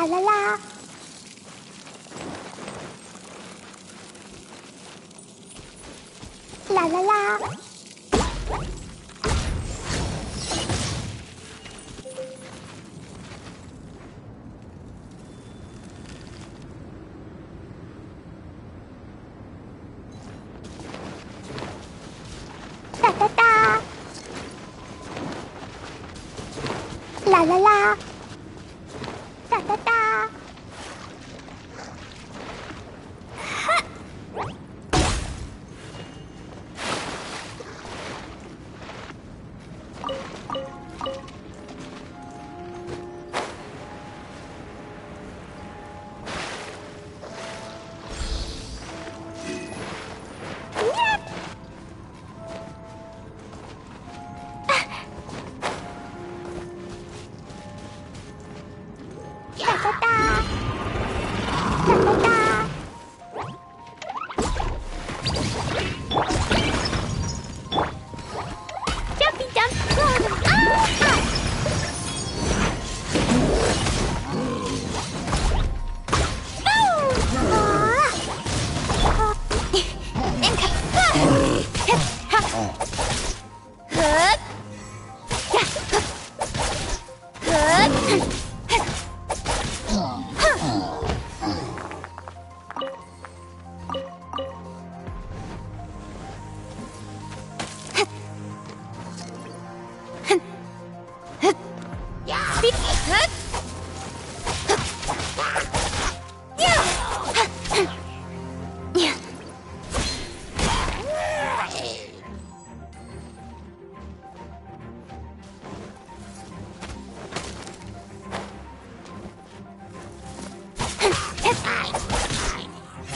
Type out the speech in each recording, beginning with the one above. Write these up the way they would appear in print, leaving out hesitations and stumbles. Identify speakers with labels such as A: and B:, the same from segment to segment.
A: La la la. La la la. Ta ta ta. La la la. Ta ta ta.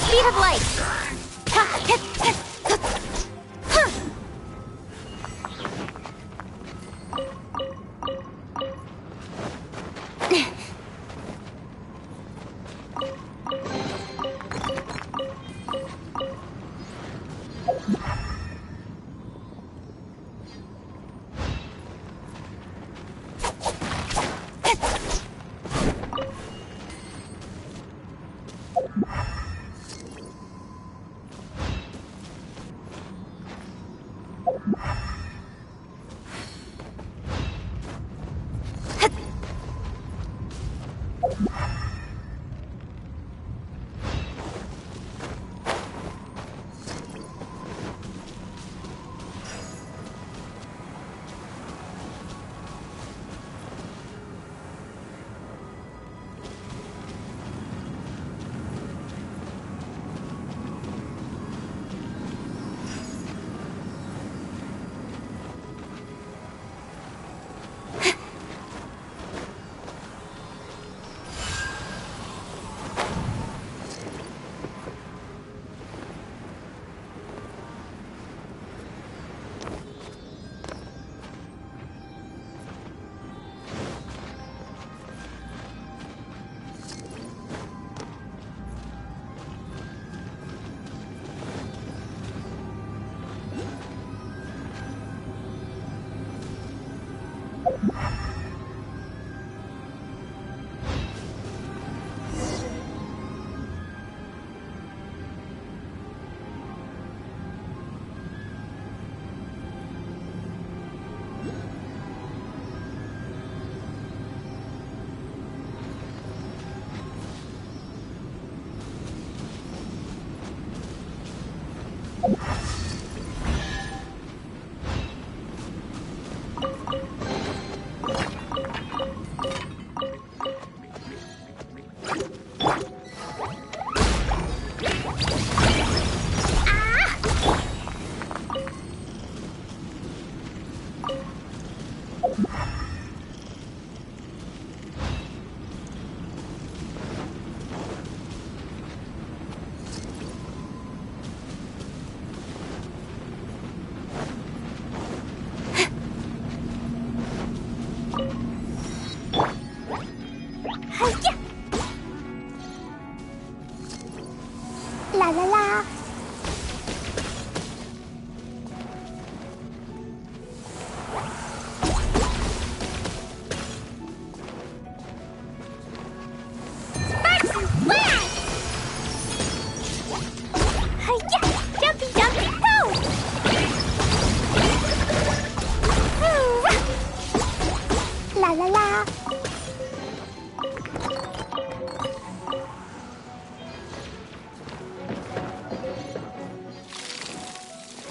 A: Speed of light.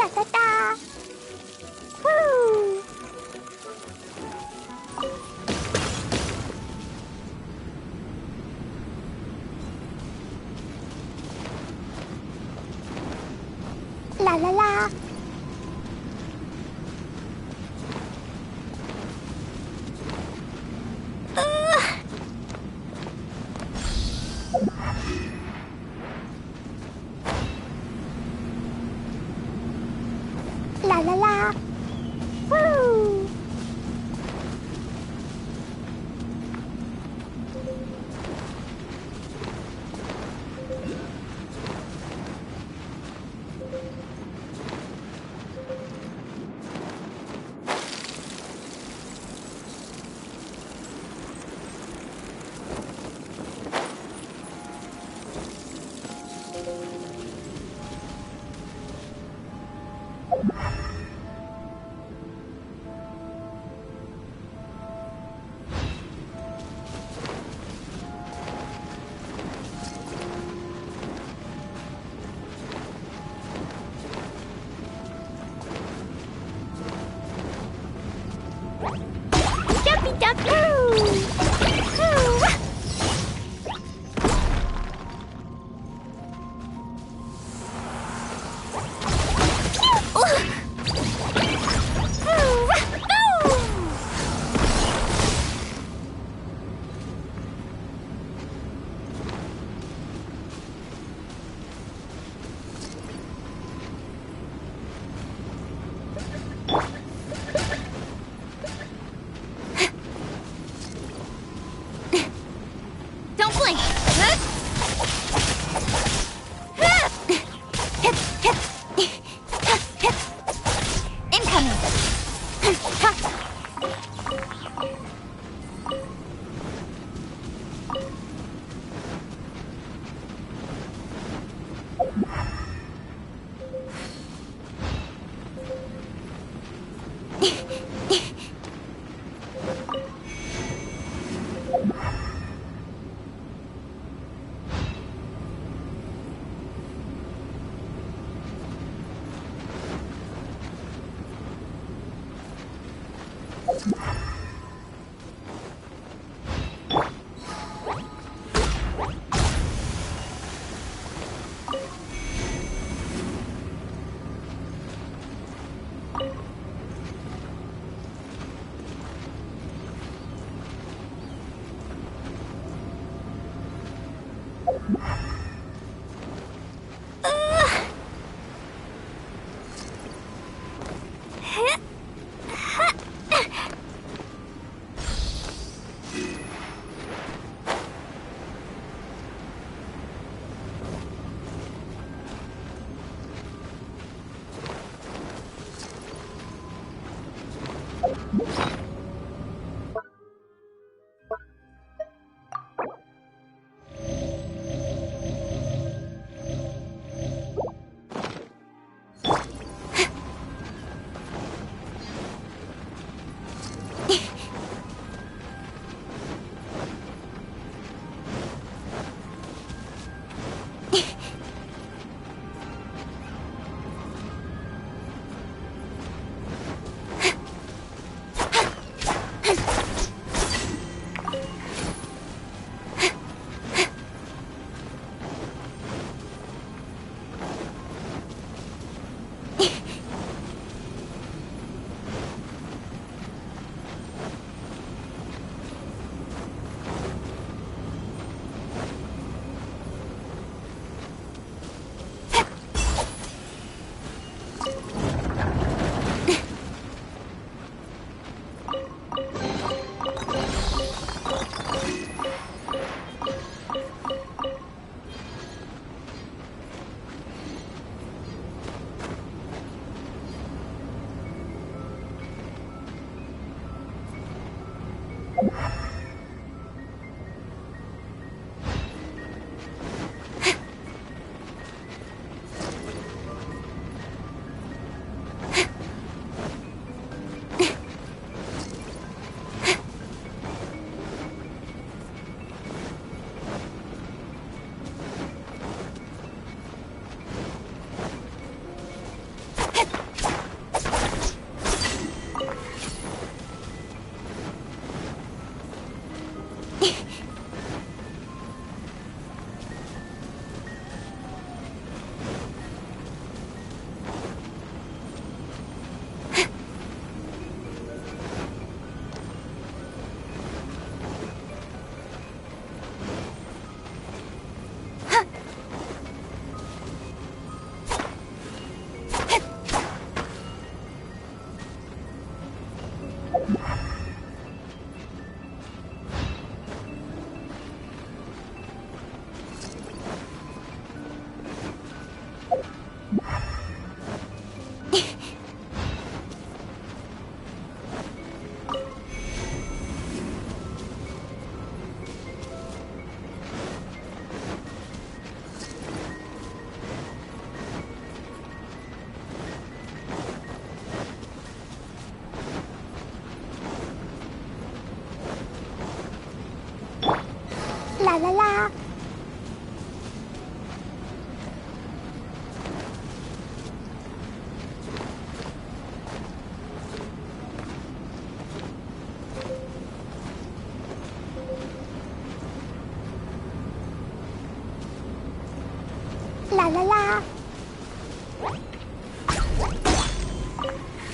A: Da da da. Woo. La la la. La la la. Woo. Jumpy jumpy. Don't blink. Incoming.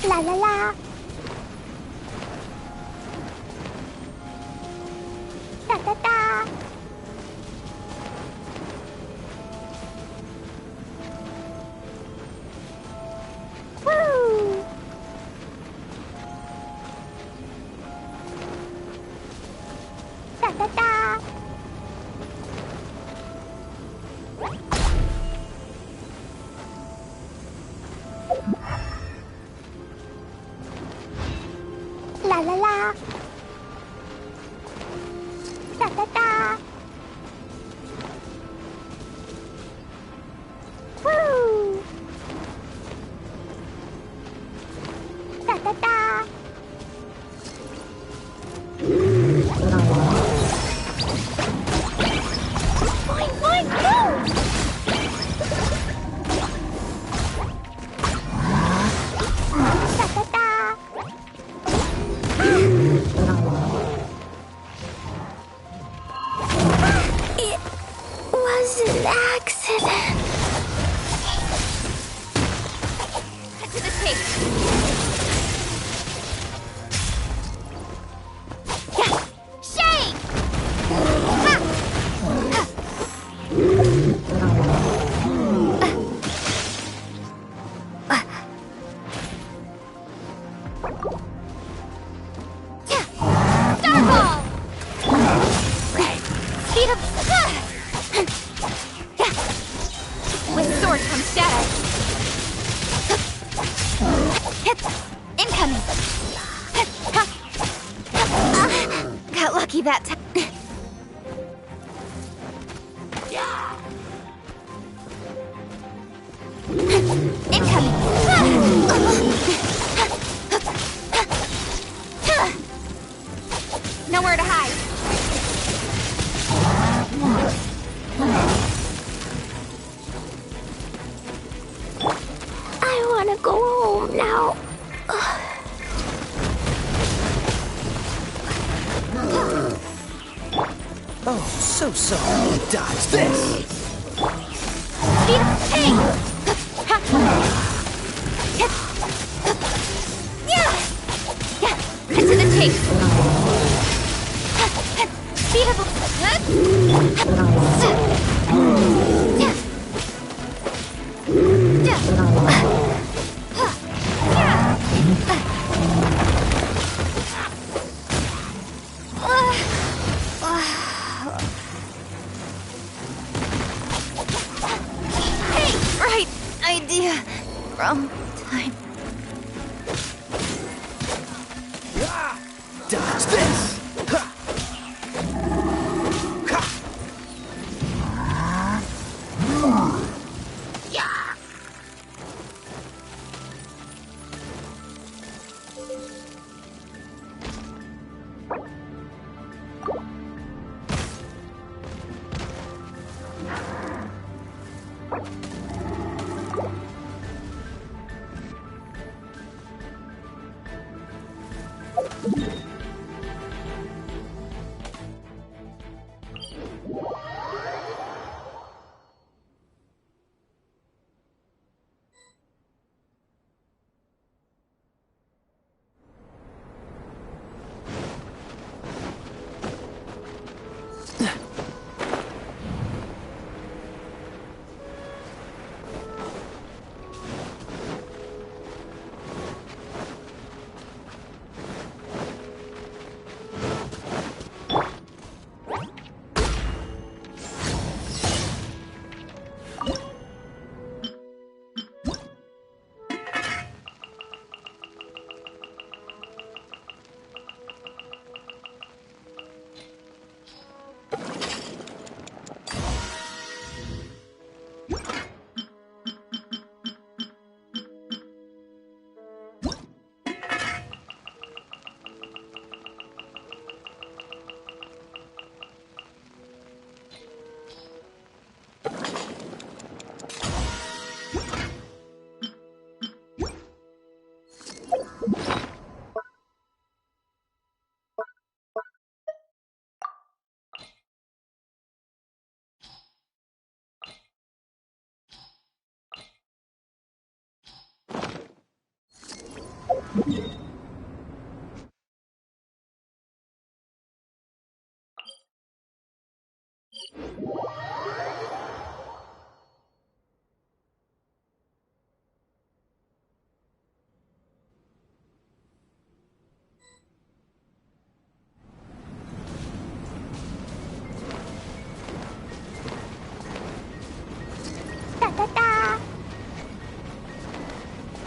A: La la la. Da da da. Woo. Da da da. La la la. Da da da. Woo. Da da da. Boing boing boom. Da da da. It was an accident. Cut to the chase. Yeah. Shake! Ha! Ha! Yeah. Starball! Speed up! Yeah. With sword comes shadow. Hit! Incoming! Got lucky that time. Incoming! Nowhere to hide. I wanna go home now.
B: Oh, so sorry. Dodge this.
A: Speed up! Hey! Yeah! Yeah! Cut to the chase! Speed up! Yeah! Hey! Right idea. Wrong time.
B: Dodge this. Ha. Ha.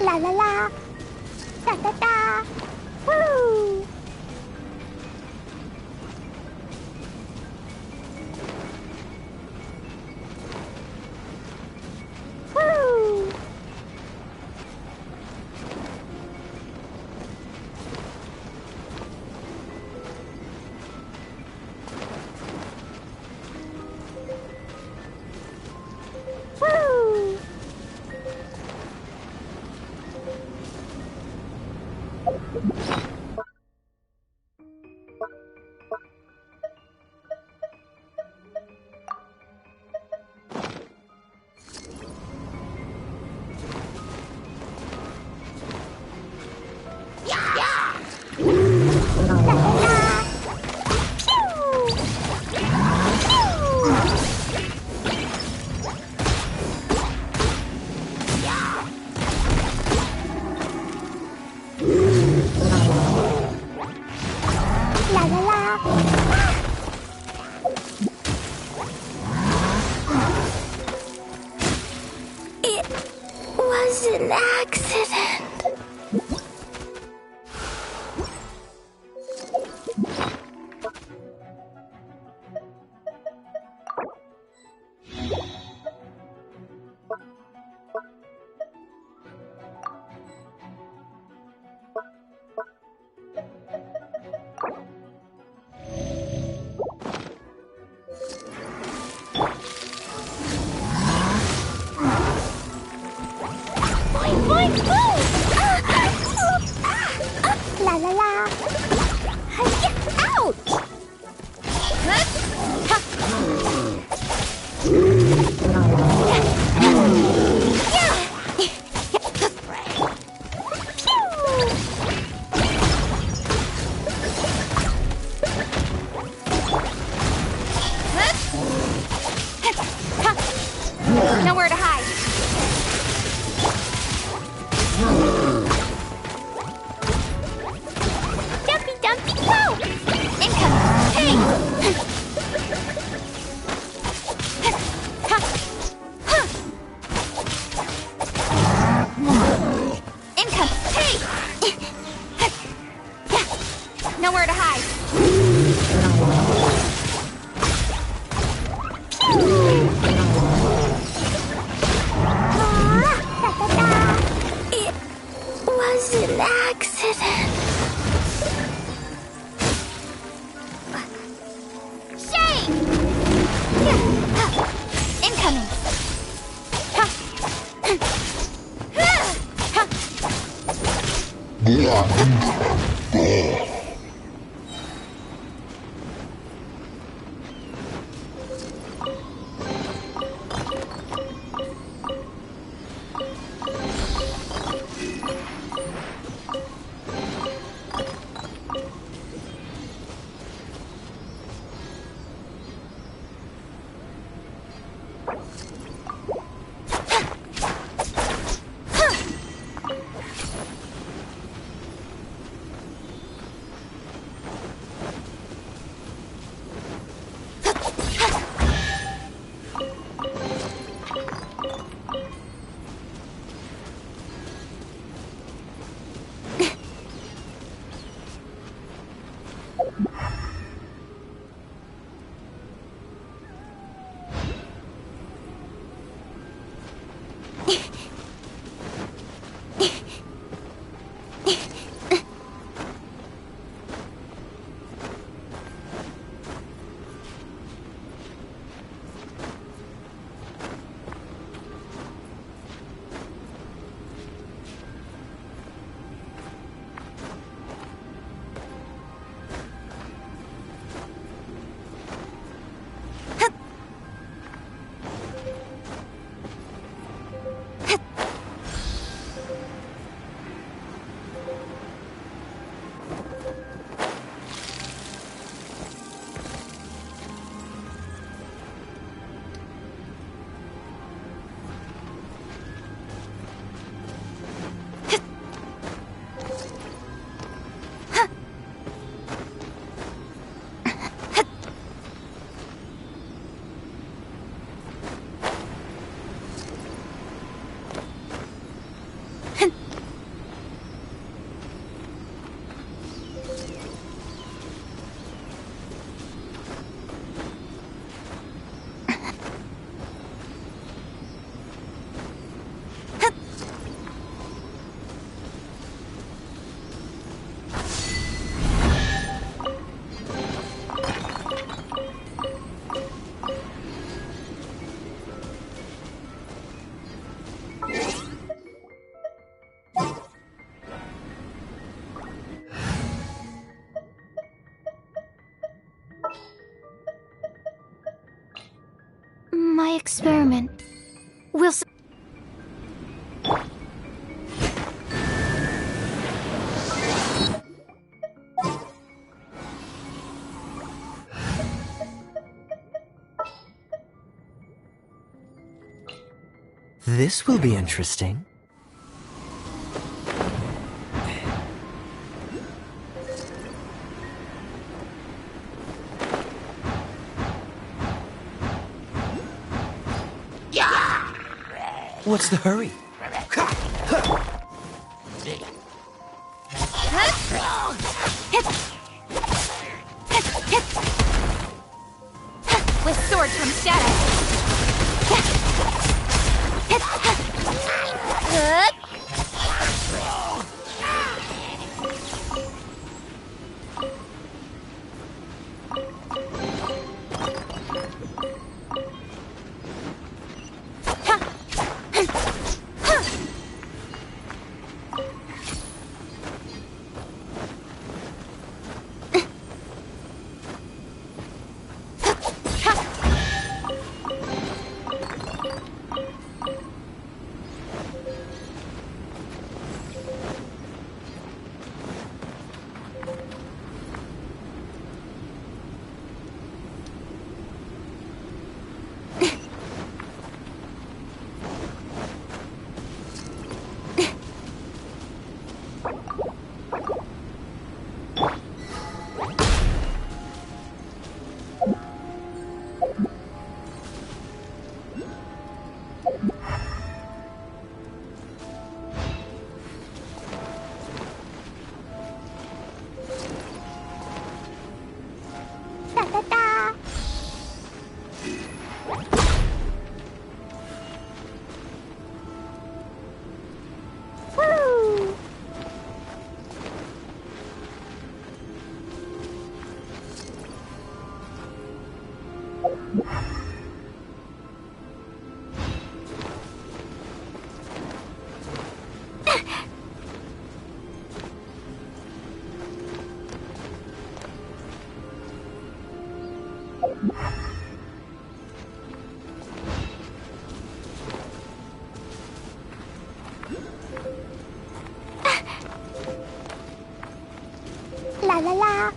C: La la la. Da da da. Woo. Woo. Woo. La la la. It was an accident. Boing, boing! La la la! Get out! Nowhere to hide. Dumpy, dumpy, go! Incoming! Hey! Incoming! Hey! Nowhere to hide. It was an accident. Shame! Incoming! My experiment will
B: This will be interesting. What's the hurry?
C: with sword from shadow. La la la.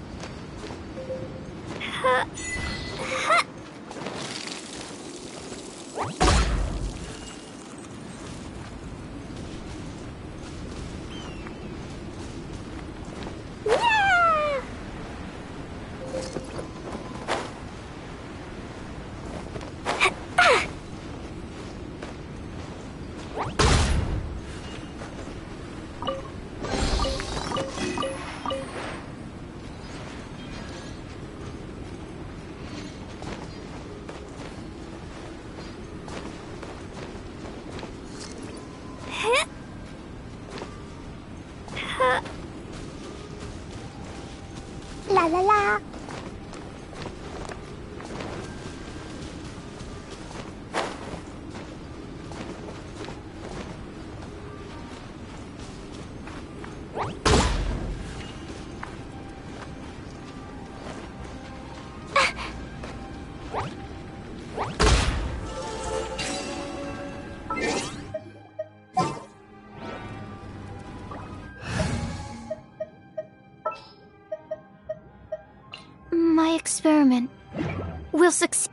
C: La la la. My experiment will succeed.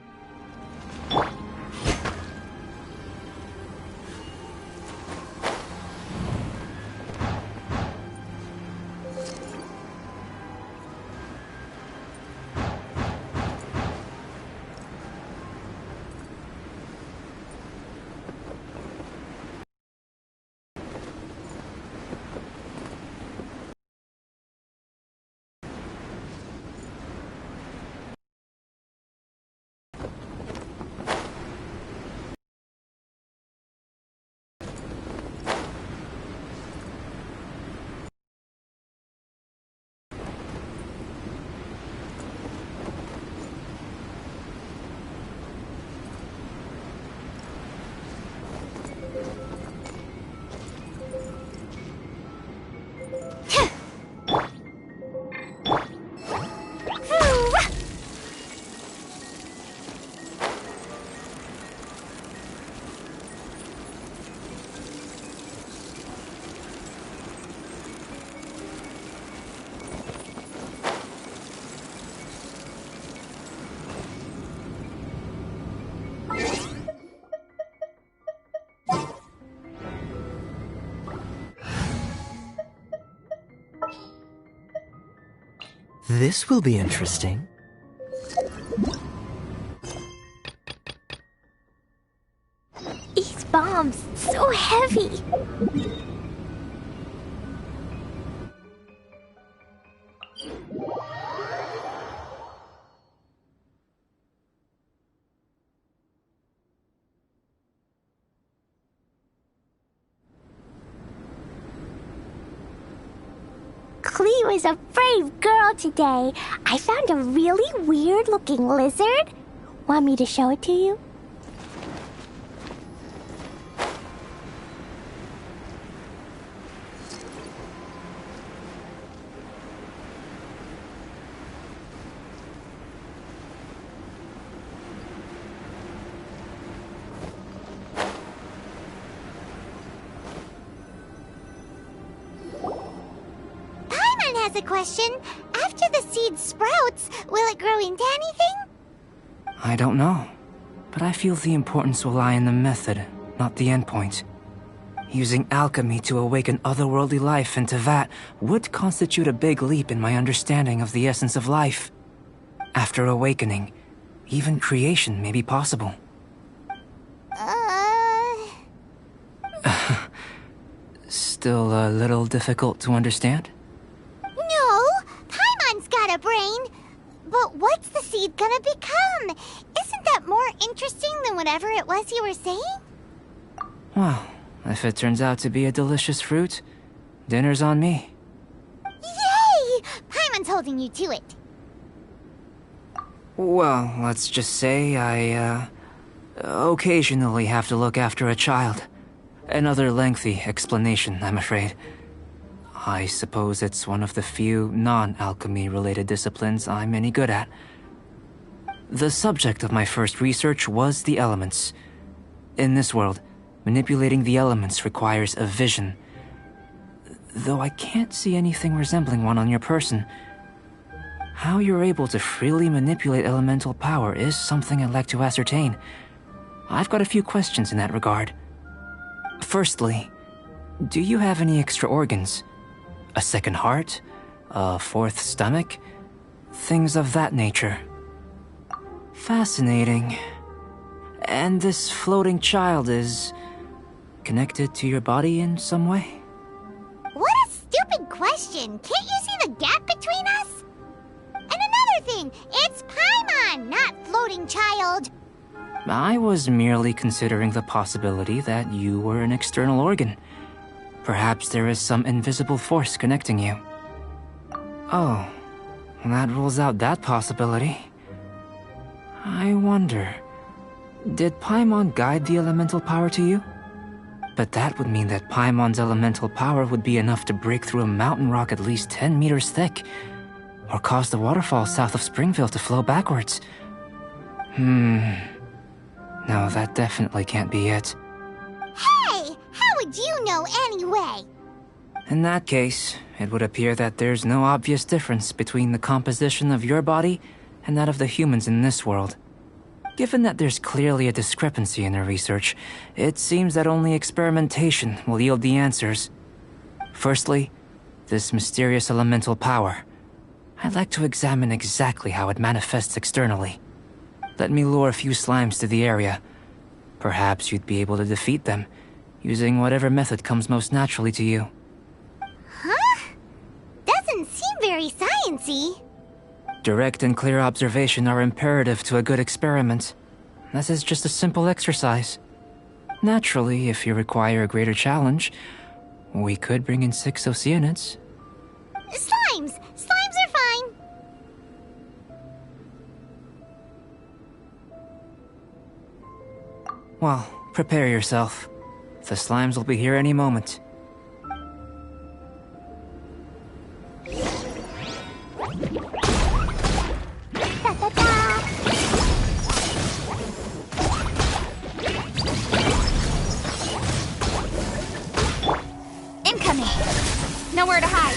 B: This will be interesting.
C: These bombs, so heavy. Cleo is a brave girl today. I found a really weird-looking lizard. Want me to show it to you?
D: A question. After the seed sprouts, will it grow into anything?
E: I don't know, but I feel the importance will lie in the method, not the endpoint. Using alchemy to awaken otherworldly life into that would constitute a big leap in my understanding of the essence of life. After awakening, even creation may be possible. Still a little difficult to understand?
D: A brain, but what's the seed gonna become? Isn't that more interesting than whatever it was you were saying?
E: Well, if it turns out to be a delicious fruit, dinner's on me.
D: Yay! Paimon's holding you to it.
E: Well, let's just say I, occasionally have to look after a child. Another lengthy explanation, I'm afraid. I suppose it's one of the few non-alchemy related disciplines I'm any good at. The subject of my first research was the elements. In this world, manipulating the elements requires a vision. Though I can't see anything resembling one on your person. How you're able to freely manipulate elemental power is something I'd like to ascertain. I've got a few questions in that regard. Firstly, do you have any extra organs? A second heart? A fourth stomach? Things of that nature. Fascinating. And this floating child is connected to your body in some way?
D: What a stupid question! Can't you see the gap between us? And another thing, it's Paimon, not floating child.
E: I was merely considering the possibility that you were an external organ. Perhaps there is some invisible force connecting you. Oh, that rules out that possibility. I wonder, did Paimon guide the elemental power to you? But that would mean that Paimon's elemental power would be enough to break through a mountain rock at least 10 meters thick, or cause the waterfall south of Springville to flow backwards. No, that definitely can't be it.
D: Hey! How would you know anyway?
E: In that case, it would appear that there's no obvious difference between the composition of your body and that of the humans in this world. Given that there's clearly a discrepancy in their research, it seems that only experimentation will yield the answers. Firstly, this mysterious elemental power. I'd like to examine exactly how it manifests externally. Let me lure a few slimes to the area. Perhaps you'd be able to defeat them, using whatever method comes most naturally to you.
D: Huh? Doesn't seem very sciencey.
E: Direct and clear observation are imperative to a good experiment. This is just a simple exercise. Naturally, if you require a greater challenge, we could bring in 6 Oceanids.
D: Slimes! Slimes are fine!
E: Well, prepare yourself. The slimes will be here any moment.
C: Incoming! Nowhere to hide.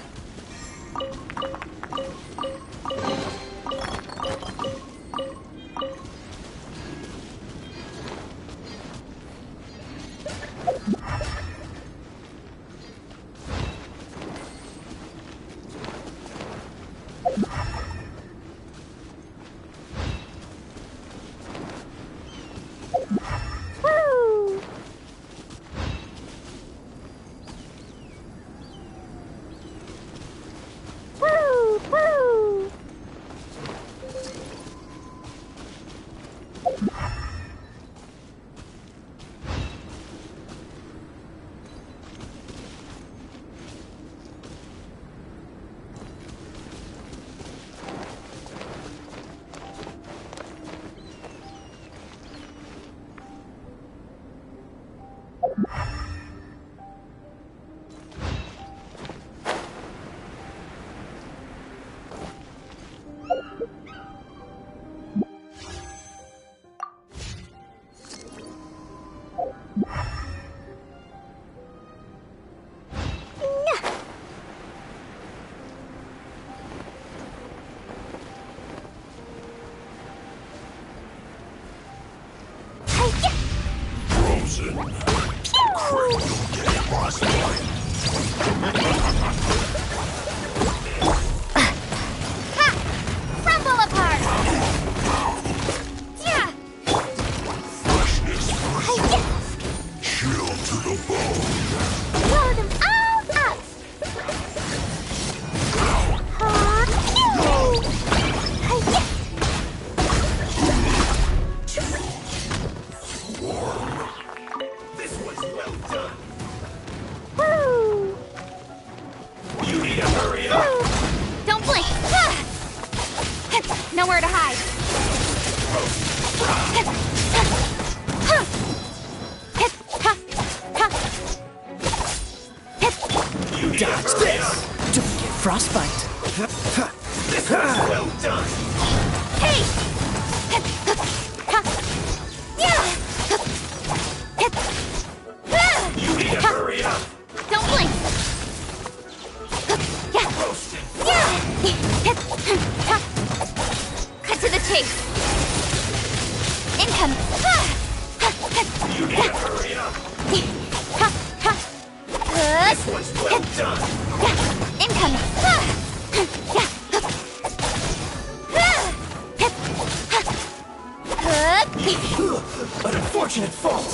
D: Crumble apart! Yeah!
F: Chill to the bone.
D: Blow them all up!
F: This was well done.
D: Woo!
F: You need to hurry up.
D: Don't blink! Nowhere to hide.
F: You need to
B: Dodge
F: hurry
B: this!
F: up.
B: Don't get frostbite.
F: This was well done.
D: Hey!
F: You need to hurry up.
D: Don't blink!
F: Roasted.
D: Cut to the chase! Incoming!
F: You need to hurry up.
D: Good!
F: This was well done.
D: Incoming! Good!
B: An unfortunate fault.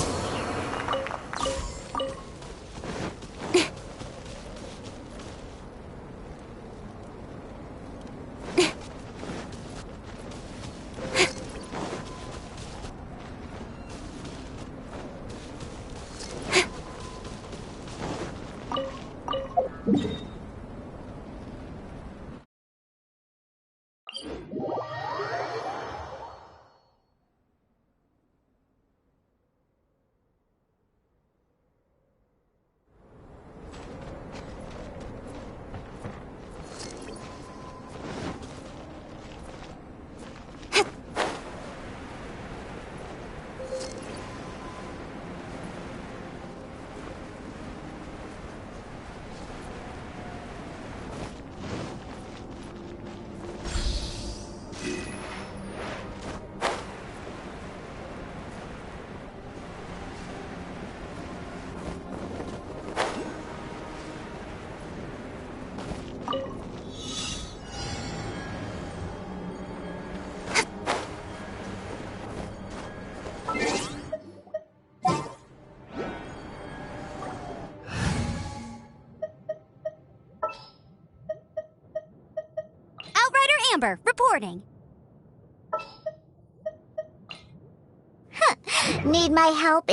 D: Amber, reporting.
C: Need my help?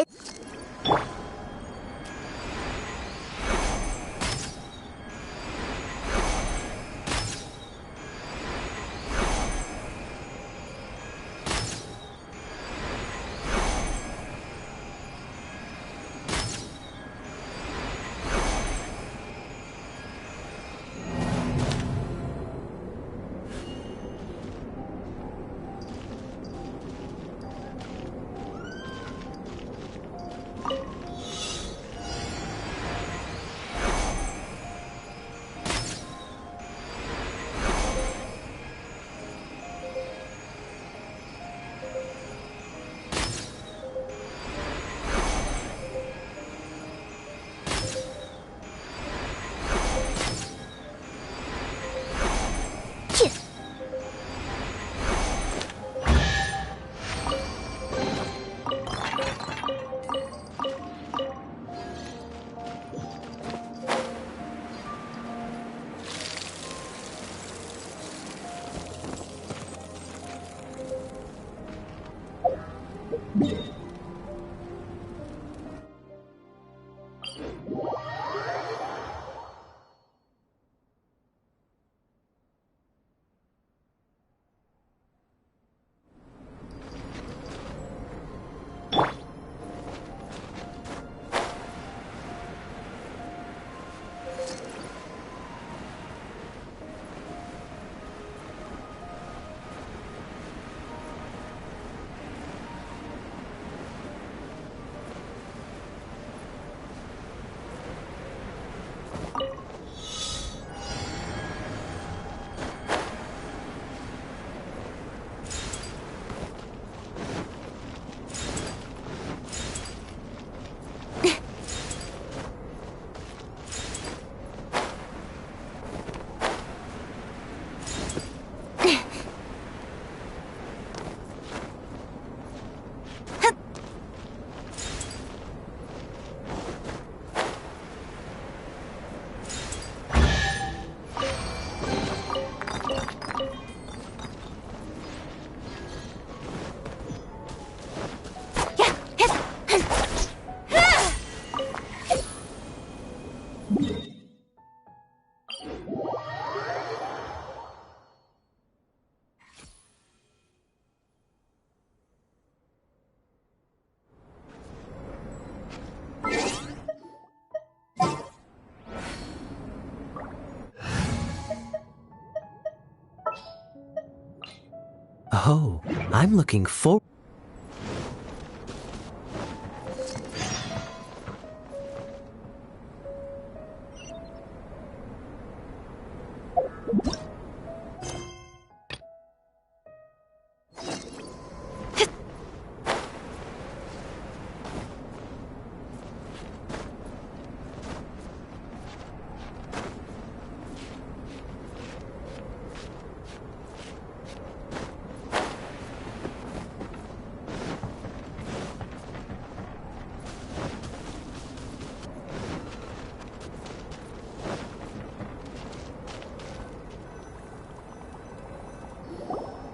B: Oh, I'm looking forward.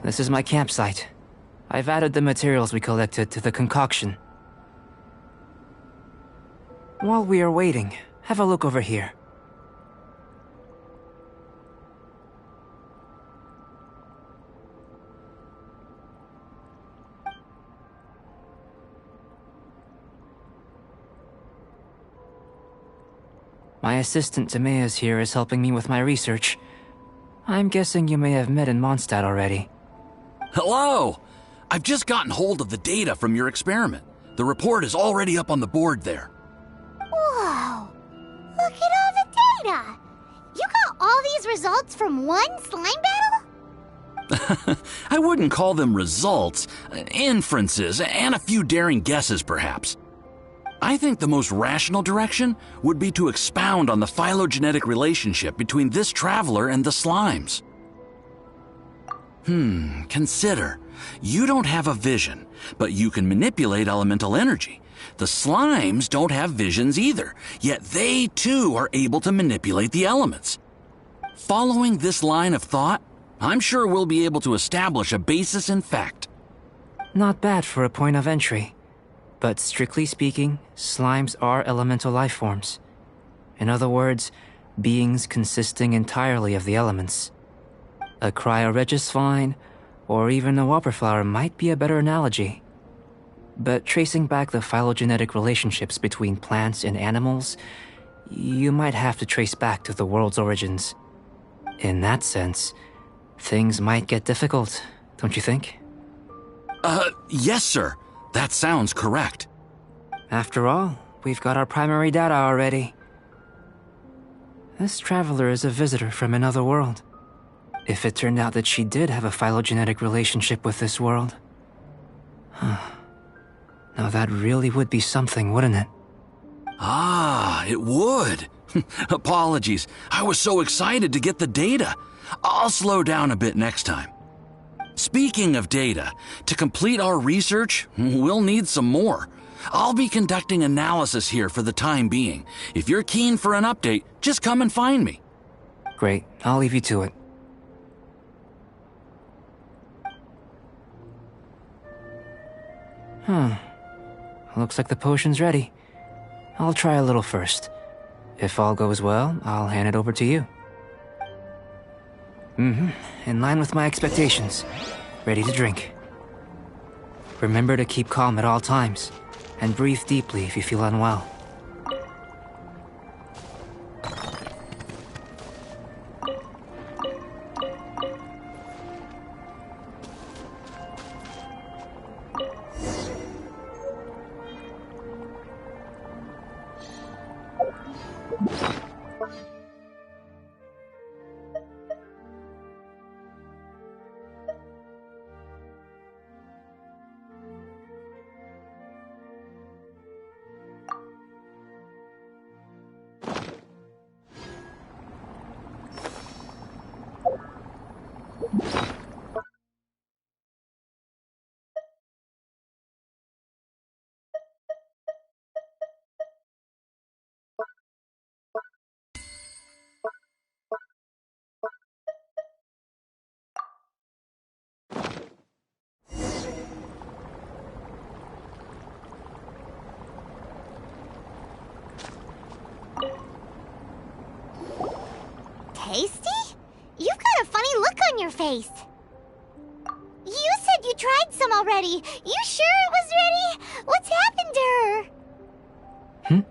E: This is my campsite. I've added the materials we collected to the concoction. While we are waiting, have a look over here. My assistant Timaeus here is helping me with my research. I'm guessing you may have met in Mondstadt already.
G: Hello! I've just gotten hold of the data from your experiment. The report is already up on the board there.
D: Whoa! Look at all the data! You got all these results from one slime battle?
G: I wouldn't call them results, inferences, and a few daring guesses perhaps. I think the most rational direction would be to expound on the phylogenetic relationship between this traveler and the slimes. Consider. You don't have a vision, but you can manipulate elemental energy. The slimes don't have visions either, yet they too are able to manipulate the elements. Following this line of thought, I'm sure we'll be able to establish a basis in fact.
E: Not bad for a point of entry. But strictly speaking, slimes are elemental life forms. In other words, beings consisting entirely of the elements. A cryoregis vine, or even a whopperflower might be a better analogy. But tracing back the phylogenetic relationships between plants and animals, you might have to trace back to the world's origins. In that sense, things might get difficult, don't you think?
G: Yes, sir. That sounds correct.
E: After all, we've got our primary data already. This traveler is a visitor from another world. If it turned out that she did have a phylogenetic relationship with this world. Now that really would be something, wouldn't it?
G: Ah, it would. Apologies. I was so excited to get the data. I'll slow down a bit next time. Speaking of data, to complete our research, we'll need some more. I'll be conducting analysis here for the time being. If you're keen for an update, just come and find me.
E: Great, I'll leave you to it. Looks like the potion's ready. I'll try a little first. If all goes well, I'll hand it over to you. In line with my expectations. Ready to drink. Remember to keep calm at all times, and breathe deeply if you feel unwell.
D: Tasty? You've got a funny look on your face. You said you tried some already. You sure it was ready? What's happened to her?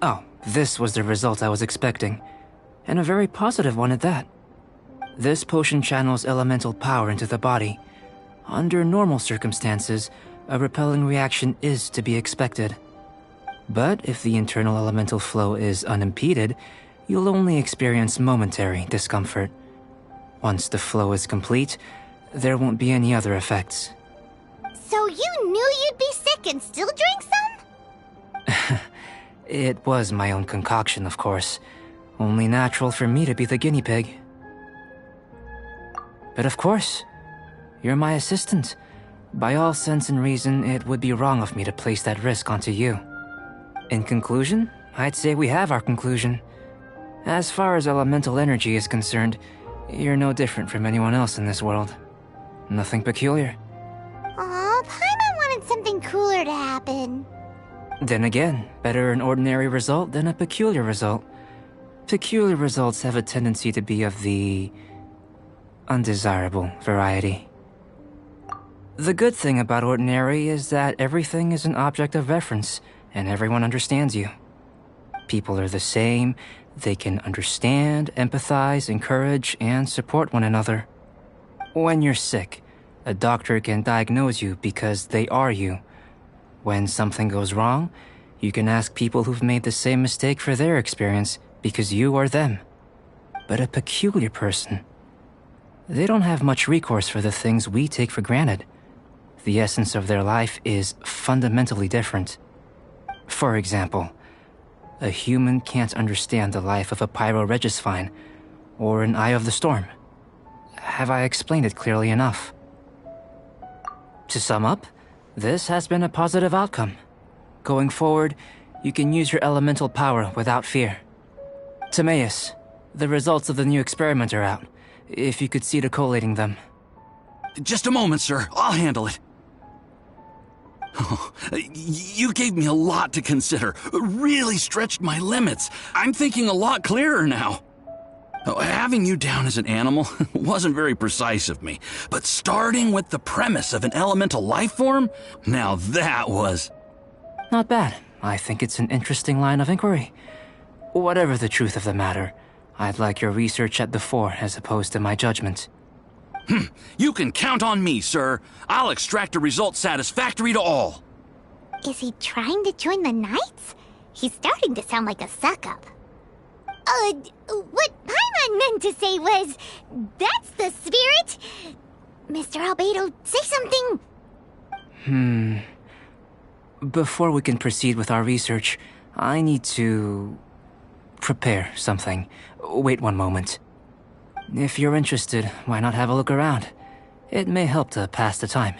E: Oh, this was the result I was expecting. And a very positive one at that. This potion channels elemental power into the body, Under normal circumstances, a repelling reaction is to be expected. But if the internal elemental flow is unimpeded, you'll only experience momentary discomfort. Once the flow is complete, there won't be any other effects.
D: So you knew you'd be sick and still drank some?
E: It was my own concoction, of course. Only natural for me to be the guinea pig. But of course, you're my assistant. By all sense and reason, it would be wrong of me to place that risk onto you. In conclusion, I'd say we have our conclusion. As far as elemental energy is concerned, you're no different from anyone else in this world. Nothing peculiar.
D: Aw, Paimon wanted something cooler to happen.
E: Then again, better an ordinary result than a peculiar result. Peculiar results have a tendency to be of the undesirable variety. The good thing about ordinary is that everything is an object of reference, and everyone understands you. People are the same. They can understand, empathize, encourage, and support one another. When you're sick, a doctor can diagnose you because they are you. When something goes wrong, you can ask people who've made the same mistake for their experience because you are them. But a peculiar person, they don't have much recourse for the things we take for granted. The essence of their life is fundamentally different. For example, a human can't understand the life of a pyroregisvine or an eye of the storm. Have I explained it clearly enough? To sum up, this has been a positive outcome. Going forward, you can use your elemental power without fear. Timaeus, the results of the new experiment are out. If you could see to collating them.
G: Just a moment, sir. I'll handle it. Oh, you gave me a lot to consider. Really stretched my limits. I'm thinking a lot clearer now. Oh, having you down as an animal wasn't very precise of me, but starting with the premise of an elemental life form, now that was...
E: Not bad. I think it's an interesting line of inquiry. Whatever the truth of the matter, I'd like your research at the fore as opposed to my judgment.
G: You can count on me, sir. I'll extract a result satisfactory to all.
D: Is he trying to join the Knights? He's starting to sound like a suck-up. What Paimon meant to say was, that's the spirit! Mr. Albedo, say something!
E: Before we can proceed with our research, I need to... prepare something. Wait one moment. If you're interested, why not have a look around? It may help to pass the time.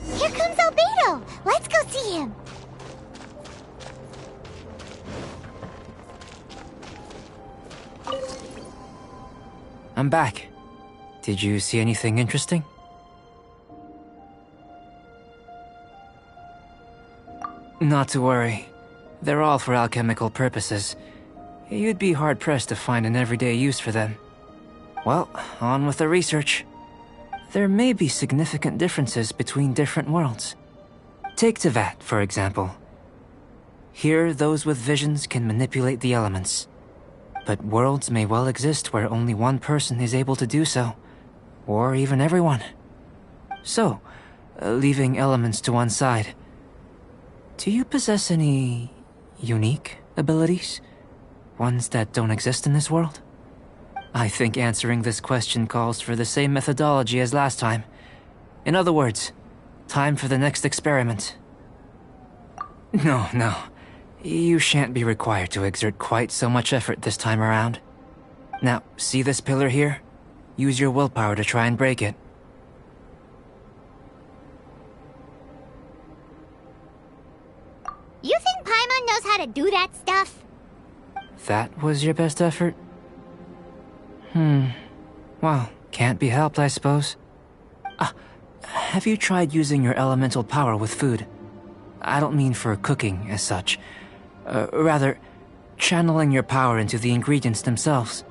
D: Here comes Albedo! Let's go see him!
E: I'm back. Did you see anything interesting? Not to worry. They're all for alchemical purposes. You'd be hard-pressed to find an everyday use for them. Well, on with the research. There may be significant differences between different worlds. Take Tevat, for example. Here, those with visions can manipulate the elements. But worlds may well exist where only one person is able to do so. Or even everyone. So, leaving elements to one side, do you possess any unique abilities? Ones that don't exist in this world? I think answering this question calls for the same methodology as last time. In other words, time for the next experiment. No. You shan't be required to exert quite so much effort this time around. Now, see this pillar here? use your willpower to try and break it.
D: You think Paimon knows how to do that stuff?
E: That was your best effort? Well, can't be helped, I suppose. Have you tried using your elemental power with food? I don't mean for cooking as such. Rather, channeling your power into the ingredients themselves.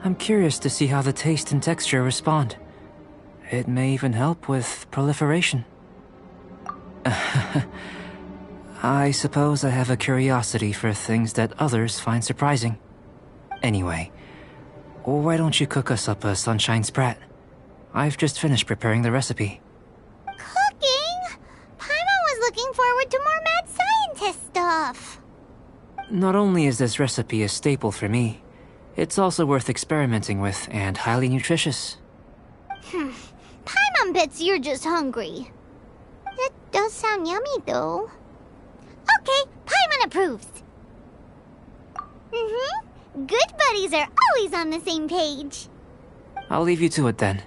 E: I'm curious to see how the taste and texture respond. It may even help with proliferation. I suppose I have a curiosity for things that others find surprising. Anyway, why don't you cook us up a sunshine sprat? I've just finished preparing the recipe.
D: Cooking? Paimon was looking forward to more mad scientist stuff.
E: Not only is this recipe a staple for me, it's also worth experimenting with and highly nutritious.
D: Paimon bets you're just hungry. It does sound yummy, though. Okay, Paimon approves. Good buddies are always on the same page.
E: I'll leave you to it then.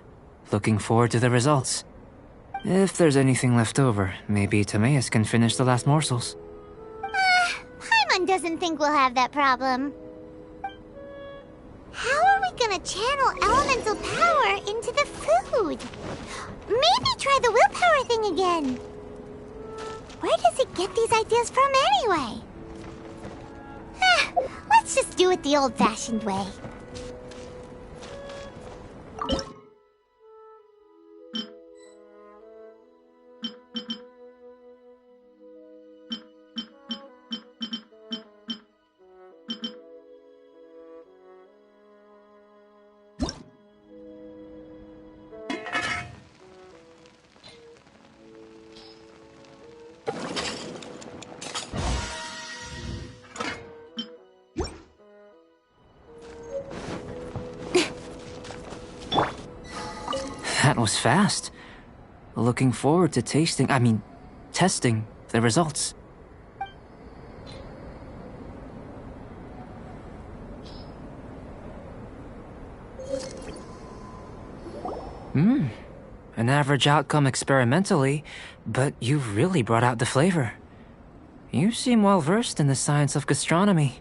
E: Looking forward to the results. If there's anything left over, maybe Timaeus can finish the last morsels.
D: Paimon doesn't think we'll have that problem. How are we gonna channel elemental power into the food? Maybe try the willpower thing again. Where does it get these ideas from anyway? Let's just do it the old-fashioned way.
E: That was fast. Looking forward to testing the results. An average outcome experimentally, but you've really brought out the flavor. You seem well versed in the science of gastronomy.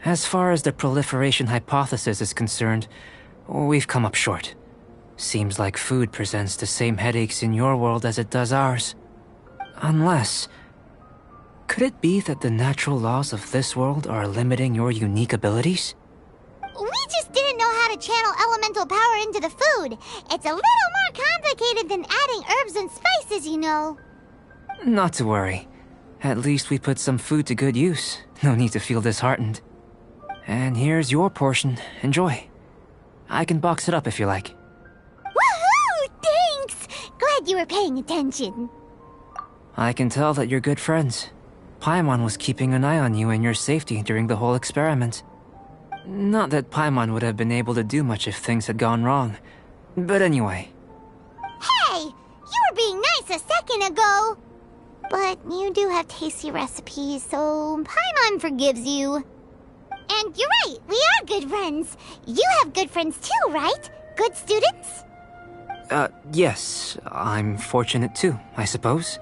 E: As far as the proliferation hypothesis is concerned, we've come up short. Seems like food presents the same headaches in your world as it does ours. Unless... could it be that the natural laws of this world are limiting your unique abilities?
D: We just didn't know how to channel elemental power into the food. It's a little more complicated than adding herbs and spices, you know.
E: Not to worry. At least we put some food to good use. No need to feel disheartened. And here's your portion. Enjoy. I can box it up if you like.
D: Woohoo! Thanks! Glad you were paying attention.
E: I can tell that you're good friends. Paimon was keeping an eye on you and your safety during the whole experiment. Not that Paimon would have been able to do much if things had gone wrong. But anyway.
D: Hey! You were being nice a second ago! But you do have tasty recipes, so Paimon forgives you. And you're right, we are good friends. You have good friends too, right? Good students?
E: Yes. I'm fortunate too, I suppose.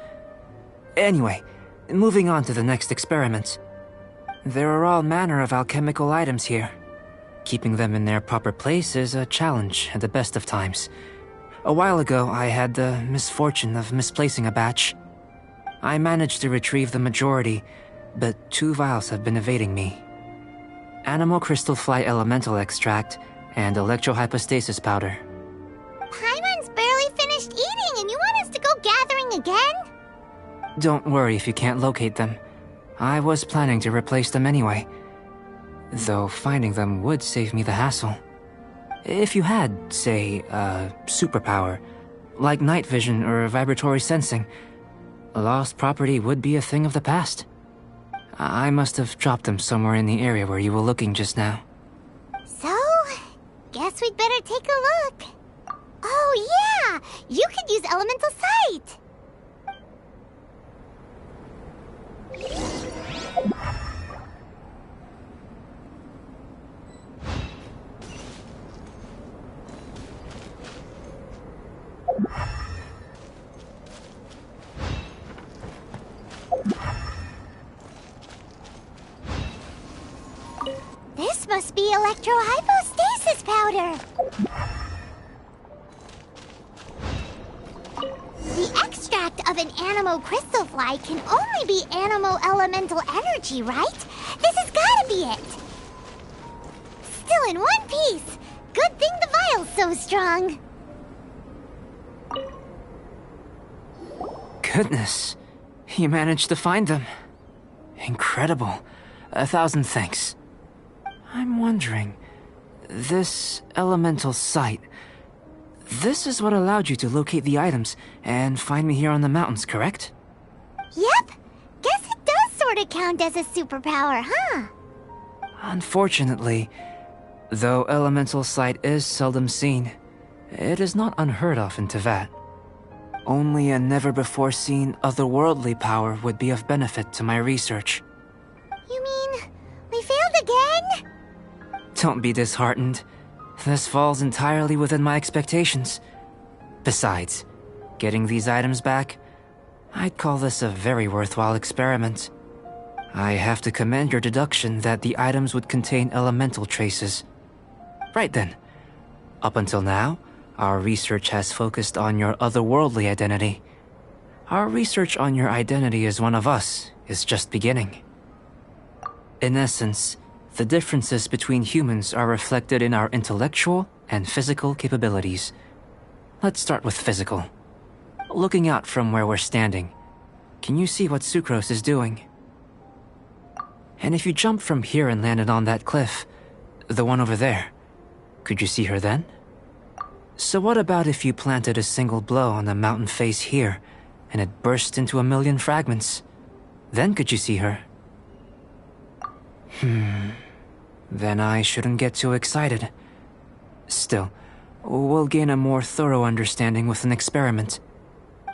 E: Anyway, moving on to the next experiment. There are all manner of alchemical items here. Keeping them in their proper place is a challenge at the best of times. A while ago, I had the misfortune of misplacing a batch. I managed to retrieve the majority, but 2 vials have been evading me. Animal crystal fly elemental extract and electrohypostasis powder.
D: Paimon's barely finished eating and you want us to go gathering again?
E: Don't worry if you can't locate them. I was planning to replace them anyway. Though finding them would save me the hassle. If you had, say, a superpower, like night vision or vibratory sensing, lost property would be a thing of the past. I must have dropped them somewhere in the area where you were looking just now.
D: So, guess we'd better take a look. Oh yeah! You could use elemental sight! must be electrohypostasis powder. The extract of an animo crystal fly can only be animo elemental energy, right? This has gotta be it. Still in one piece. Good thing the vial's so strong.
E: Goodness, you managed to find them. Incredible. 1,000 thanks. I'm wondering, this elemental sight, this is what allowed you to locate the items and find me here on the mountains, correct?
D: Yep. Guess it does sort of count as a superpower, huh?
E: Unfortunately, though elemental sight is seldom seen, it is not unheard of in Teyvat. Only a never-before-seen otherworldly power would be of benefit to my research.
D: You mean we failed again?
E: Don't be disheartened. This falls entirely within my expectations. Besides, getting these items back, I'd call this a very worthwhile experiment. I have to commend your deduction that the items would contain elemental traces. Right then. Up until now, our research has focused on your otherworldly identity. Our research on your identity as one of us is just beginning. In essence, the differences between humans are reflected in our intellectual and physical capabilities. Let's start with physical. Looking out from where we're standing, can you see what Sucrose is doing? And if you jumped from here and landed on that cliff, the one over there, could you see her then? So what about if you planted a single blow on the mountain face here, and it burst into 1,000,000 fragments? Then could you see her? Then I shouldn't get too excited. Still, we'll gain a more thorough understanding with an experiment.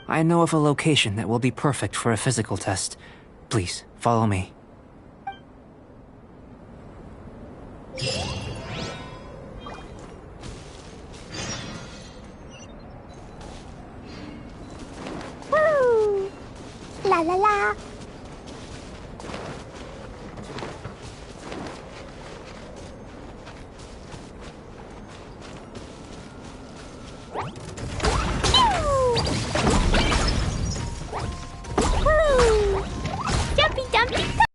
E: I know of a location that will be perfect for a physical test. Please, follow me.
C: Woo! La la la! Woo! Jumpy dumpy dump!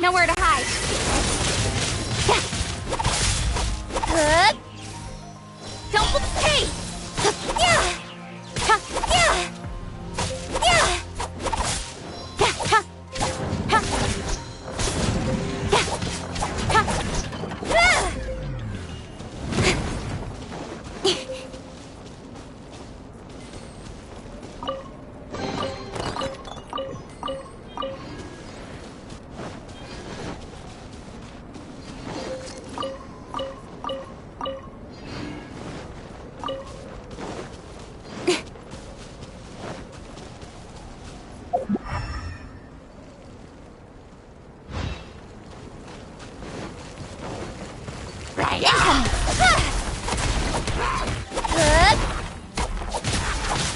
A: Nowhere to hide. Don't hey!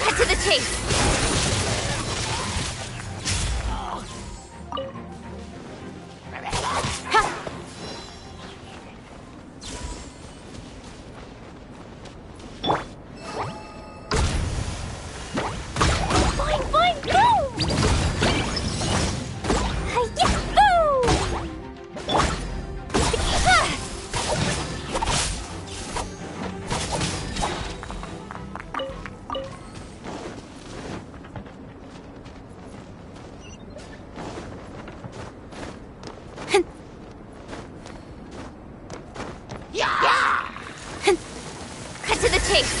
A: Cut to the chase. Cut to the chase.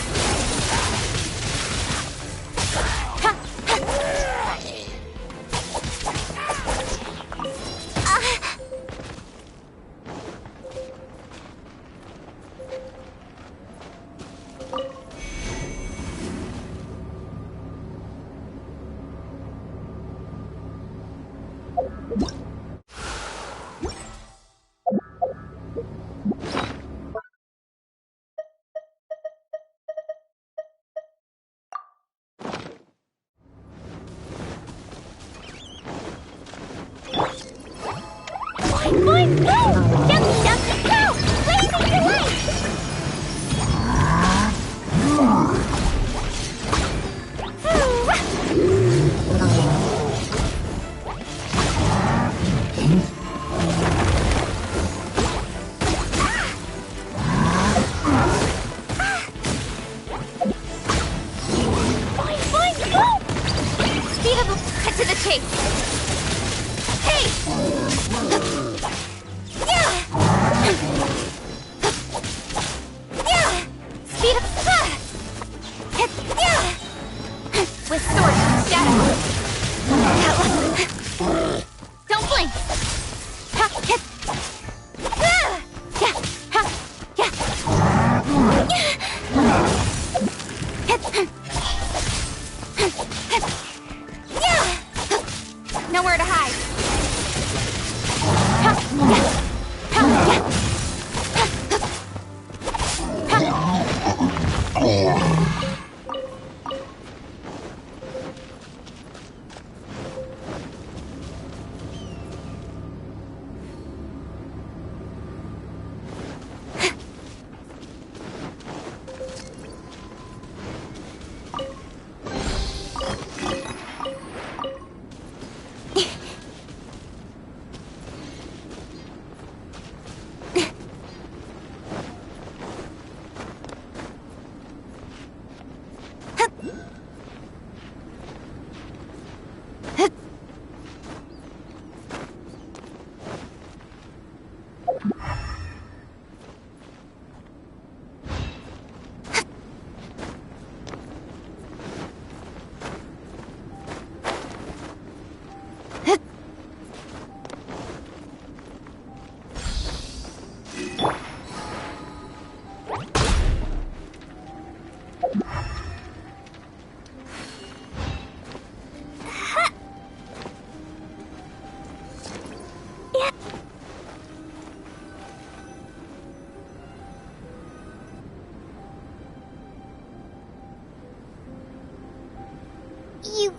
D: You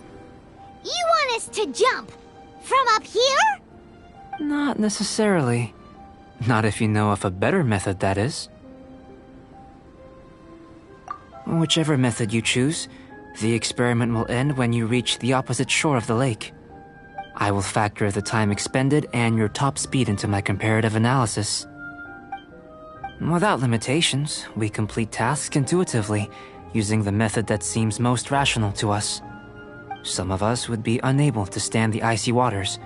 D: want us to jump? From up here?
E: Not necessarily. Not if you know of a better method, that is. Whichever method you choose, the experiment will end when you reach the opposite shore of the lake. I will factor the time expended and your top speed into my comparative analysis. Without limitations, we complete tasks intuitively, using the method that seems most rational to us. Some of us would be unable to stand the icy waters.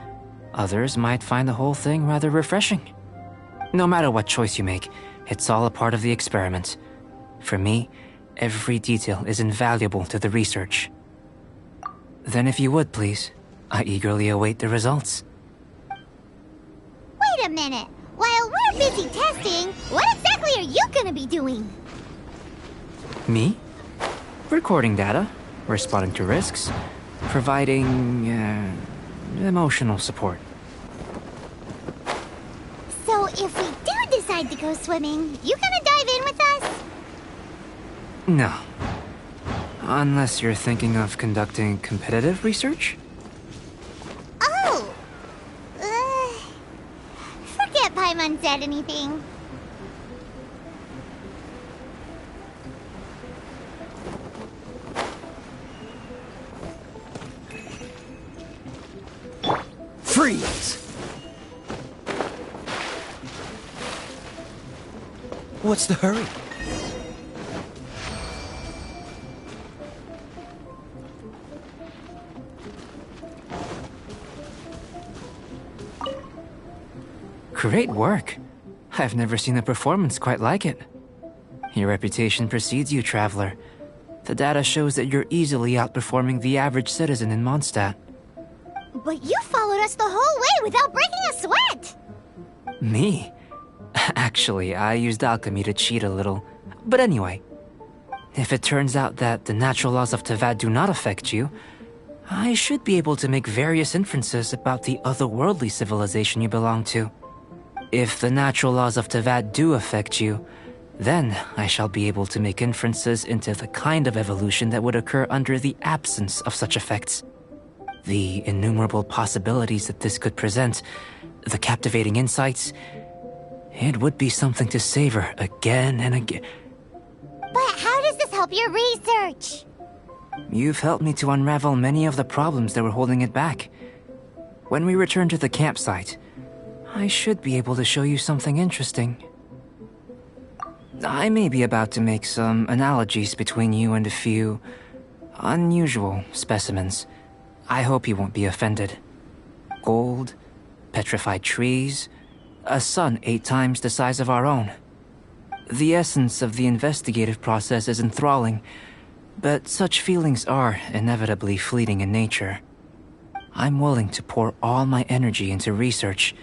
E: Others might find the whole thing rather refreshing. No matter what choice you make, it's all a part of the experiment. For me, every detail is invaluable to the research. Then if you would, please, I eagerly await the results.
D: Wait a minute. While we're busy testing, what exactly are you gonna be doing?
E: Me? Recording data, responding to risks, providing, emotional support.
D: So if we do decide to go swimming, you gonna dive in with us?
E: No. Unless you're thinking of conducting competitive research?
D: Oh! Forget Paimon said anything.
B: Freeze! What's the hurry?
E: Great work. I've never seen a performance quite like it. Your reputation precedes you, traveler. The data shows that you're easily outperforming the average citizen in Mondstadt.
D: But you followed us the whole way without breaking a sweat!
E: Me? Actually, I used alchemy to cheat a little. But anyway, if it turns out that the natural laws of Teyvat do not affect you, I should be able to make various inferences about the otherworldly civilization you belong to. If the natural laws of Teyvat do affect you, then I shall be able to make inferences into the kind of evolution that would occur under the absence of such effects. The innumerable possibilities that this could present, the captivating insights, it would be something to savor again and again.
D: But how does this help your research?
E: You've helped me to unravel many of the problems that were holding it back. When we return to the campsite, I should be able to show you something interesting. I may be about to make some analogies between you and a few unusual specimens. I hope you won't be offended. Gold, petrified trees, a sun 8 times the size of our own. The essence of the investigative process is enthralling, but such feelings are inevitably fleeting in nature. I'm willing to pour all my energy into research,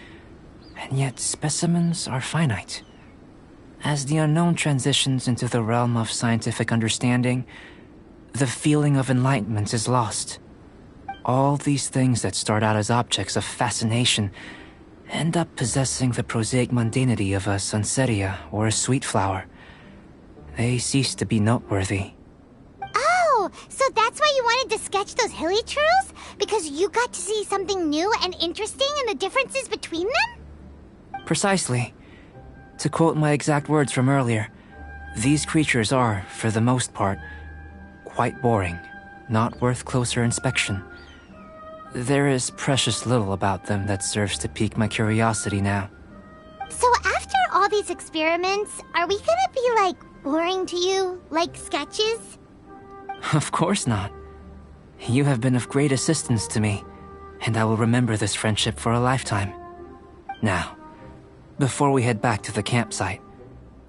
E: and yet specimens are finite. As the unknown transitions into the realm of scientific understanding, the feeling of enlightenment is lost. All these things that start out as objects of fascination end up possessing the prosaic mundanity of a sunsetia or a sweet flower. They cease to be noteworthy.
D: Oh, so that's why you wanted to sketch those hilly trails? Because you got to see something new and interesting in the differences between them?
E: Precisely. To quote my exact words from earlier, these creatures are, for the most part, quite boring, not worth closer inspection. There is precious little about them that serves to pique my curiosity now.
D: So after all these experiments, are we gonna be, like, boring to you? Like sketches?
E: Of course not. You have been of great assistance to me, and I will remember this friendship for a lifetime. Now, before we head back to the campsite,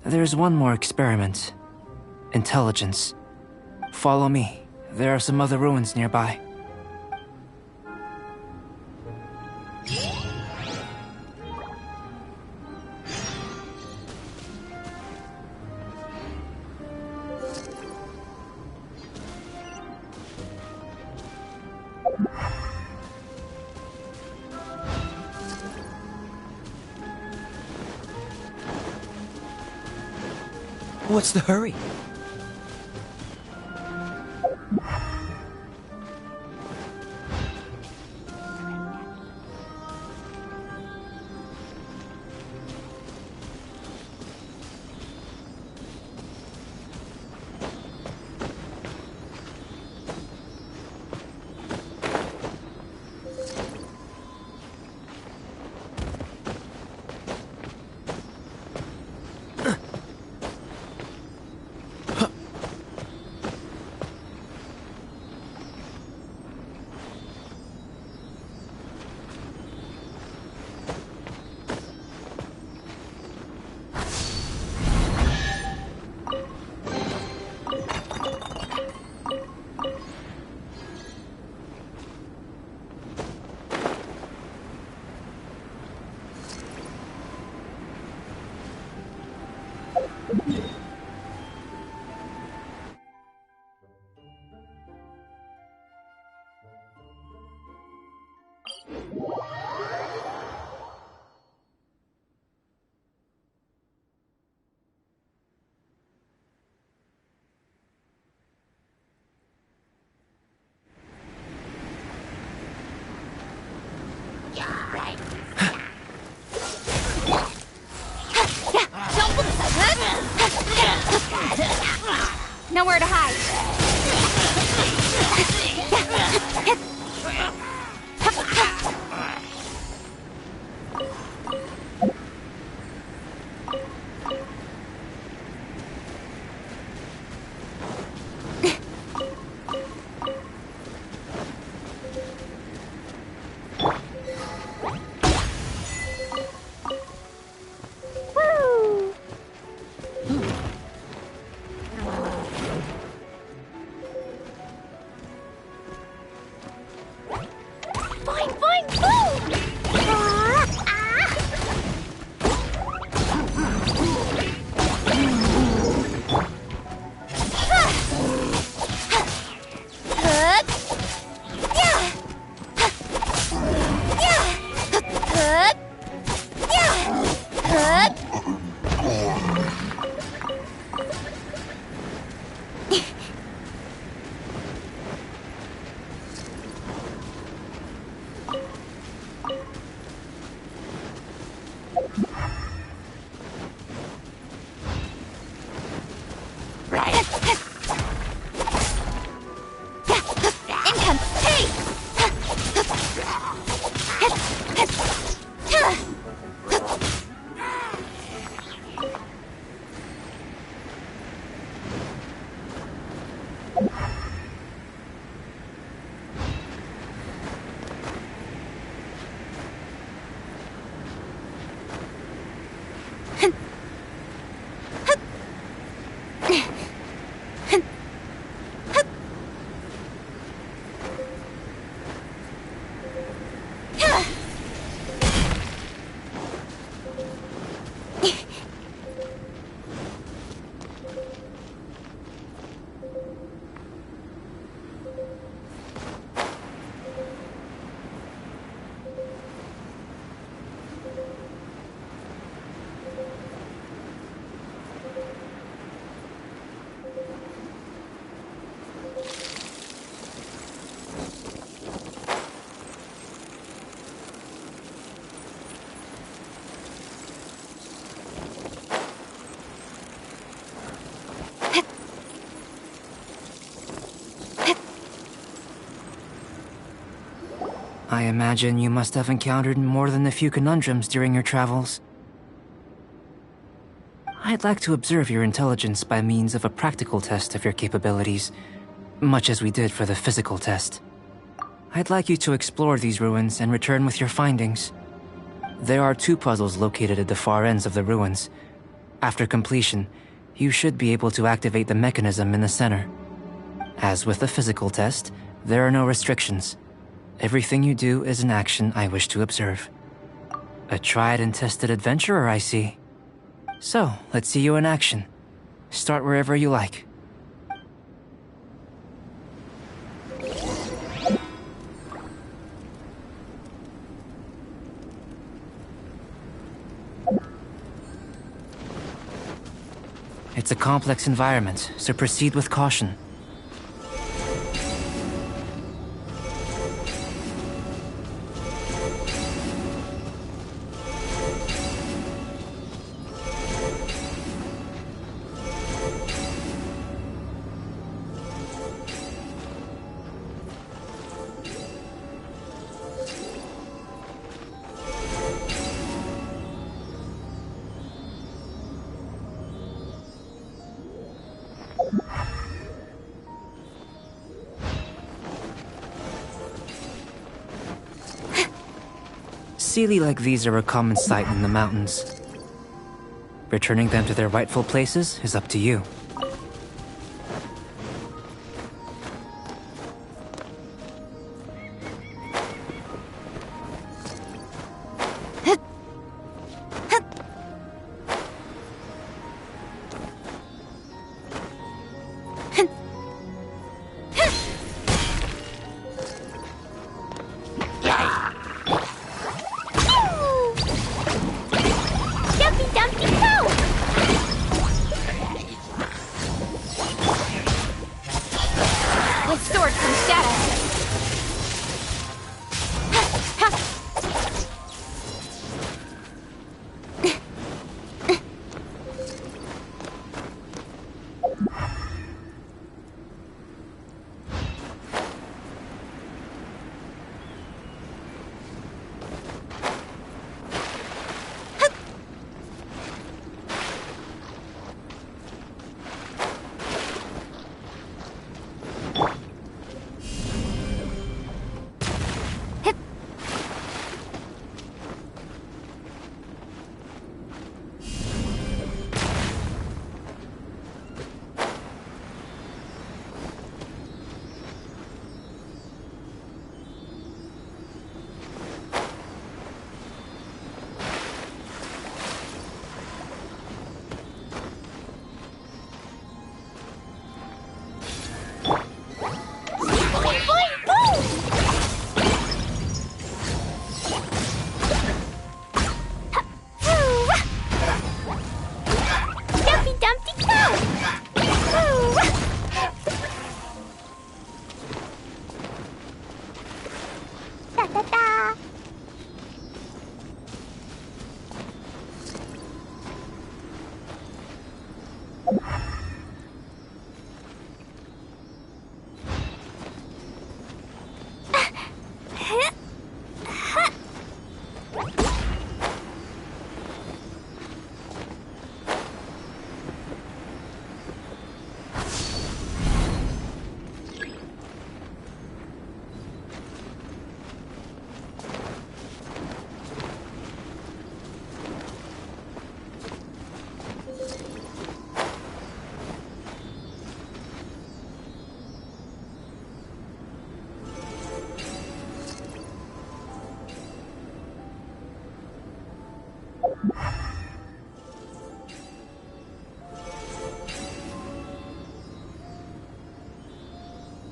E: there's one more experiment. Intelligence. Follow me. There are some other ruins nearby.
B: What's the hurry?
D: Nowhere to hide.
C: Woo! Boing, boing, boom!
E: I imagine you must have encountered more than a few conundrums during your travels. I'd like to observe your intelligence by means of a practical test of your capabilities, much as we did for the physical test. I'd like you to explore these ruins and return with your findings. There are 2 puzzles located at the far ends of the ruins. After completion, you should be able to activate the mechanism in the center. As with the physical test, there are no restrictions. Everything you do is an action I wish to observe. A tried and tested adventurer, I see. So, let's see you in action. Start wherever you like. It's a complex environment, so proceed with caution. Sealy like these are a common sight in the mountains. Returning them to their rightful places is up to you.
C: Dumpty go! Da da da!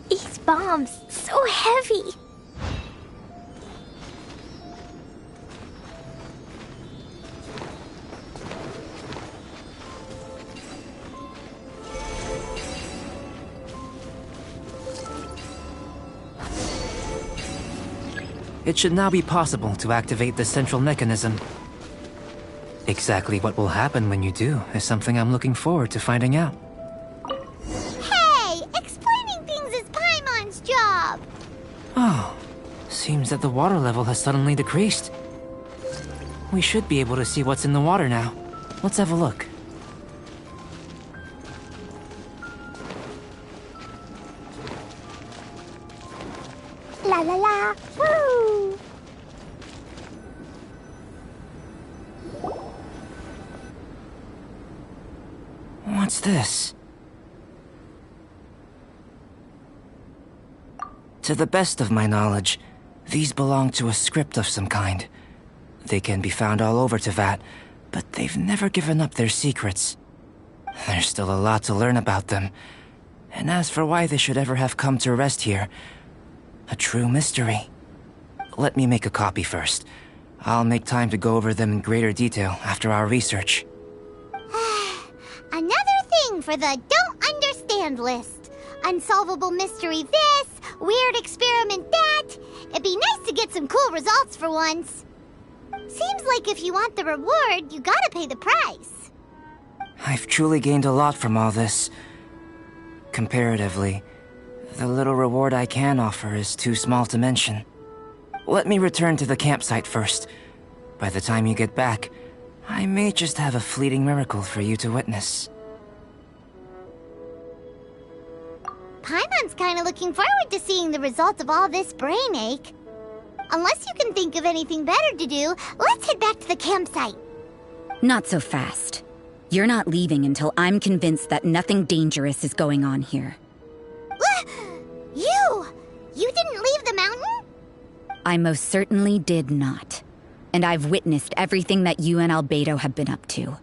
C: These bombs, so heavy.
E: It should now be possible to activate the central mechanism. Exactly what will happen when you do is something I'm looking forward to finding out.
D: Hey, explaining things is Paimon's job.
E: Oh, seems that the water level has suddenly decreased. We should be able to see what's in the water now. Let's have a look.
C: La la la, woo!
E: What's this? To the best of my knowledge, these belong to a script of some kind. They can be found all over Teyvat, but they've never given up their secrets. There's still a lot to learn about them. And as for why they should ever have come to rest here, a true mystery. Let me make a copy first. I'll make time to go over them in greater detail after our research.
D: Another thing for the don't understand list. Unsolvable mystery this, weird experiment that. It'd be nice to get some cool results for once. Seems like if you want the reward, you gotta pay the price.
E: I've truly gained a lot from all this. Comparatively, the little reward I can offer is too small to mention. Let me return to the campsite first. By the time you get back, I may just have a fleeting miracle for you to witness.
D: Paimon's kinda looking forward to seeing the results of all this brain ache. Unless you can think of anything better to do, let's head back to the campsite.
H: Not so fast. You're not leaving until I'm convinced that nothing dangerous is going on here.
D: You didn't leave the mountain?
H: I most certainly did not. And I've witnessed everything that you and Albedo have been up to.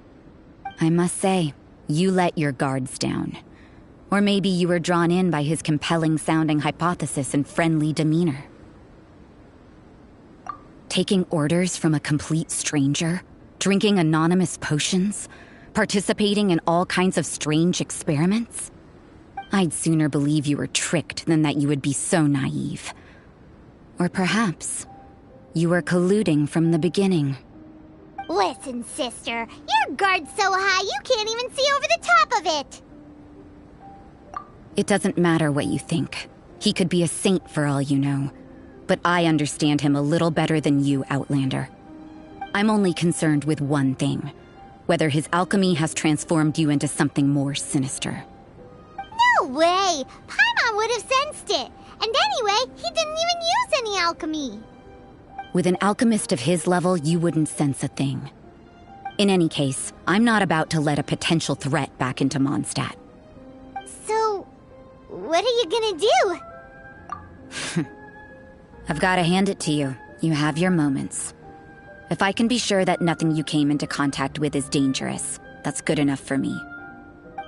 H: I must say, you let your guards down. Or maybe you were drawn in by his compelling-sounding hypothesis and friendly demeanor. Taking orders from a complete stranger, drinking anonymous potions, participating in all kinds of strange experiments? I'd sooner believe you were tricked than that you would be so naive. Or perhaps you were colluding from the beginning.
D: Listen, sister, your guard's so high you can't even see over the top of it.
H: It doesn't matter what you think. He could be a saint for all you know. But I understand him a little better than you, Outlander. I'm only concerned with one thing. Whether his alchemy has transformed you into something more sinister.
D: No way! Paimon would have sensed it. And anyway, he didn't even use any alchemy.
H: With an alchemist of his level, you wouldn't sense a thing. In any case, I'm not about to let a potential threat back into Mondstadt.
D: So, what are you gonna do?
H: I've got to hand it to you. You have your moments. If I can be sure that nothing you came into contact with is dangerous, that's good enough for me.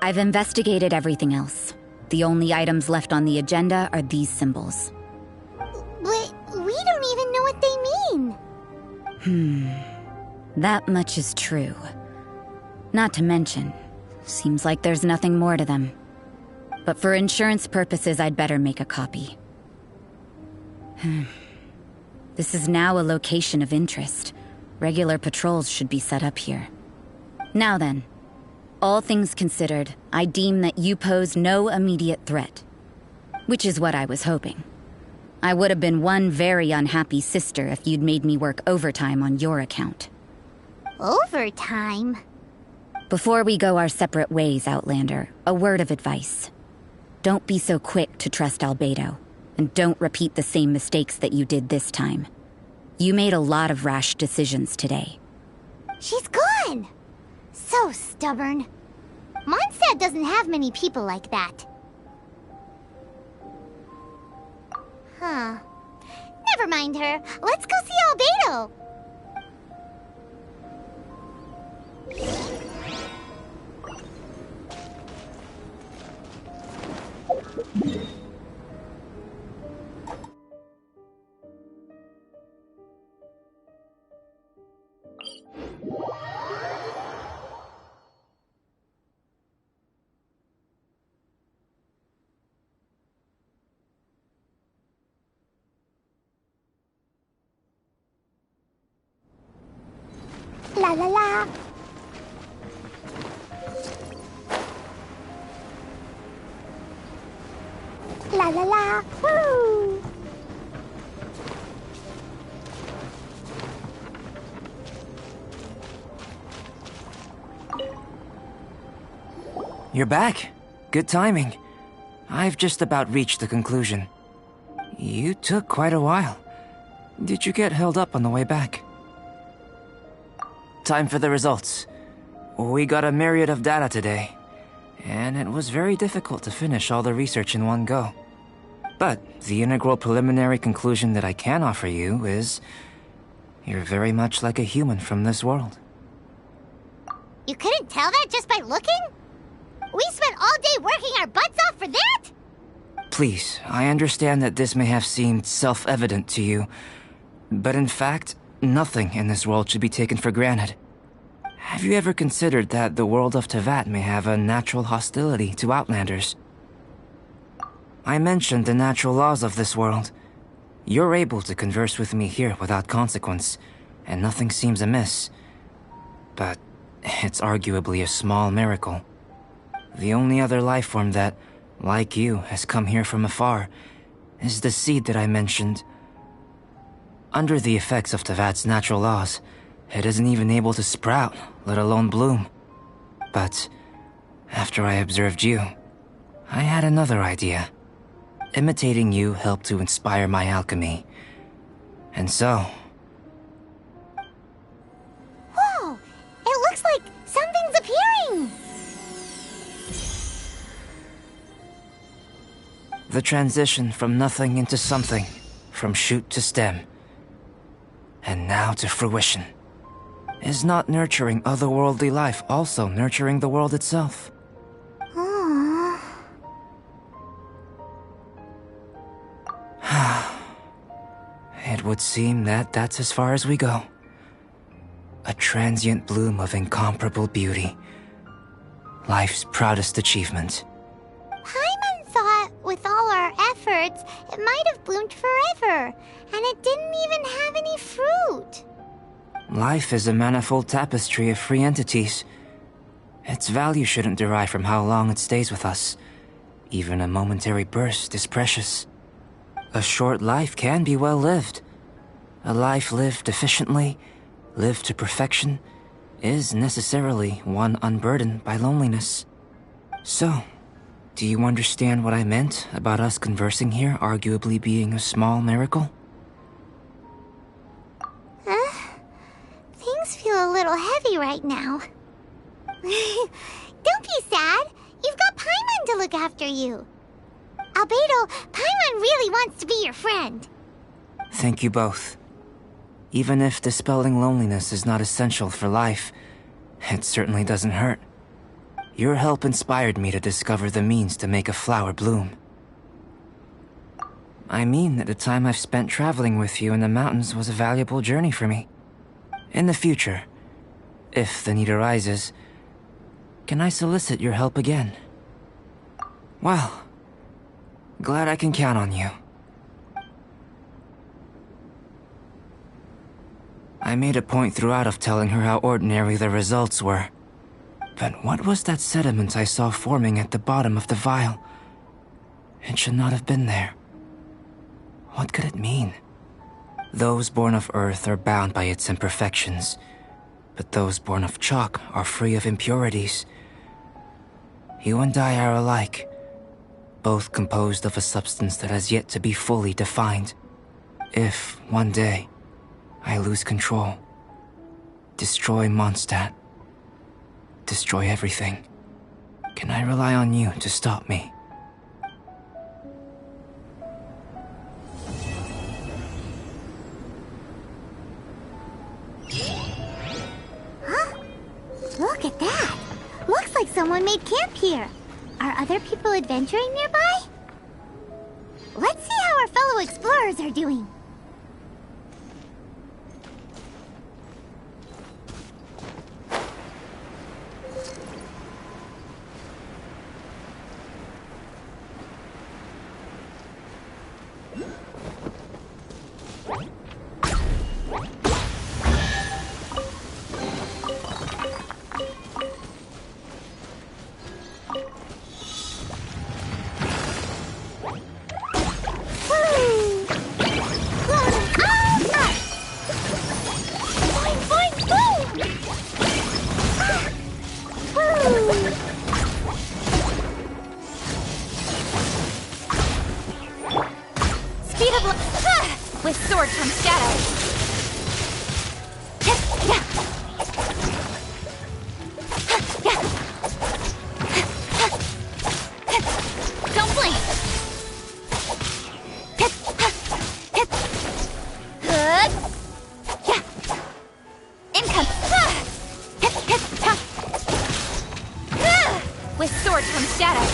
H: I've investigated everything else. The only items left on the agenda are these symbols.
D: But we don't even know what they mean.
H: That much is true. Not to mention, Seems like there's nothing more to them. But for insurance purposes, I'd better make a copy. This is now a location of interest. Regular patrols should be set up here. Now then, all things considered, I deem that you pose no immediate threat. Which is what I was hoping. I would have been one very unhappy sister if you'd made me work overtime on your account.
D: Overtime?
H: Before we go our separate ways, Outlander, a word of advice. Don't be so quick to trust Albedo, and don't repeat the same mistakes that you did this time. You made a lot of rash decisions today.
D: She's gone! So stubborn. Mondstadt doesn't have many people like that. Huh. Never mind her. Let's go see Albedo! La la la. La la la. Woo!
E: You're back. Good timing. I've just about reached the conclusion. You took quite a while. Did you get held up on the way back? Time for the results. We got a myriad of data today, and it was very difficult to finish all the research in one go. But the integral preliminary conclusion that I can offer you is you're very much like a human from this world.
D: You couldn't tell that just by looking? We spent all day working our butts off for that?
E: Please, I understand that this may have seemed self-evident to you, but in fact, nothing in this world should be taken for granted. Have you ever considered that the world of Teyvat may have a natural hostility to Outlanders? I mentioned the natural laws of this world. You're able to converse with me here without consequence, and nothing seems amiss. But it's arguably a small miracle. The only other life form that, like you, has come here from afar is the seed that I mentioned. Under the effects of Teyvat's natural laws, it isn't even able to sprout, let alone bloom. But after I observed you, I had another idea. Imitating you helped to inspire my alchemy. And so...
D: Whoa! It looks like something's appearing!
E: The transition from nothing into something, from shoot to stem, and now to fruition. Is not nurturing otherworldly life also nurturing the world itself?
D: Aww.
E: It would seem that that's as far as we go. A transient bloom of incomparable beauty. Life's proudest achievement.
D: Paimon thought, with all our efforts, it might have bloomed forever, and it didn't even have any fruit.
E: Life is a manifold tapestry of free entities. Its value shouldn't derive from how long it stays with us. Even a momentary burst is precious. A short life can be well lived. A life lived efficiently, lived to perfection, is necessarily one unburdened by loneliness. So, do you understand what I meant about us conversing here arguably being a small miracle?
D: Things feel a little heavy right now. Don't be sad. You've got Paimon to look after you. Albedo, Paimon really wants to be your friend.
E: Thank you both. Even if dispelling loneliness is not essential for life, it certainly doesn't hurt. Your help inspired me to discover the means to make a flower bloom. I mean that the time I've spent traveling with you in the mountains was a valuable journey for me. In the future, if the need arises, Can I solicit your help again? Well, glad I can count on you. I made a point throughout of telling her how ordinary the results were. But what was that sediment I saw forming at the bottom of the vial? It should not have been there. What could it mean? Those born of Earth are bound by its imperfections, but those born of chalk are free of impurities. You and I are alike, both composed of a substance that has yet to be fully defined. If, one day, I lose control, destroy Mondstadt, destroy everything, can I rely on you to stop me?
D: Look at that! Looks like someone made camp here. Are other people adventuring nearby? Let's see how our fellow explorers are doing.
A: With sword comes shadow. Don't blink. In comes. With sword comes shadow.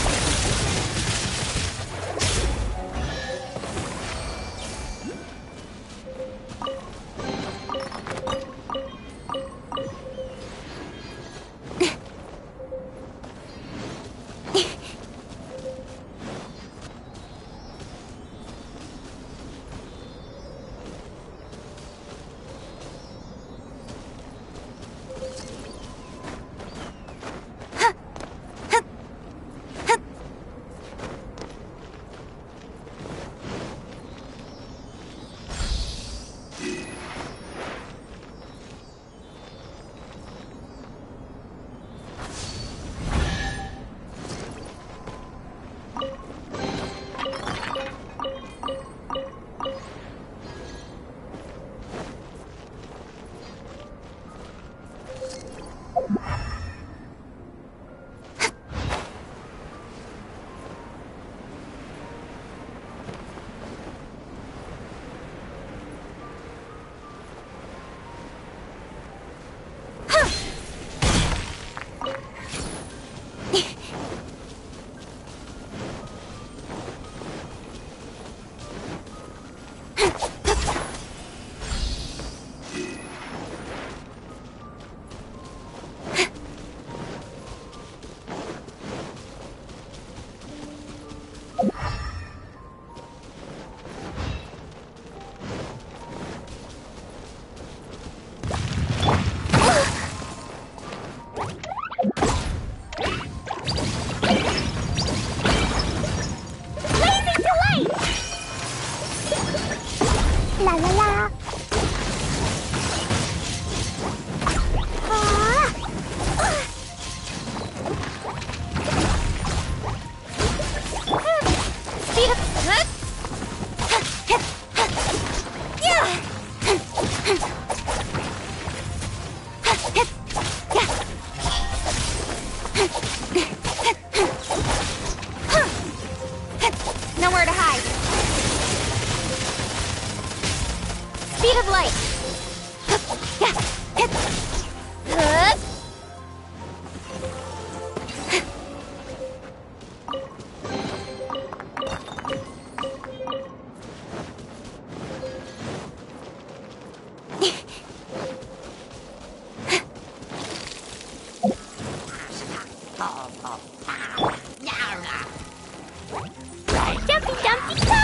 C: Jumpy Dumpty Go!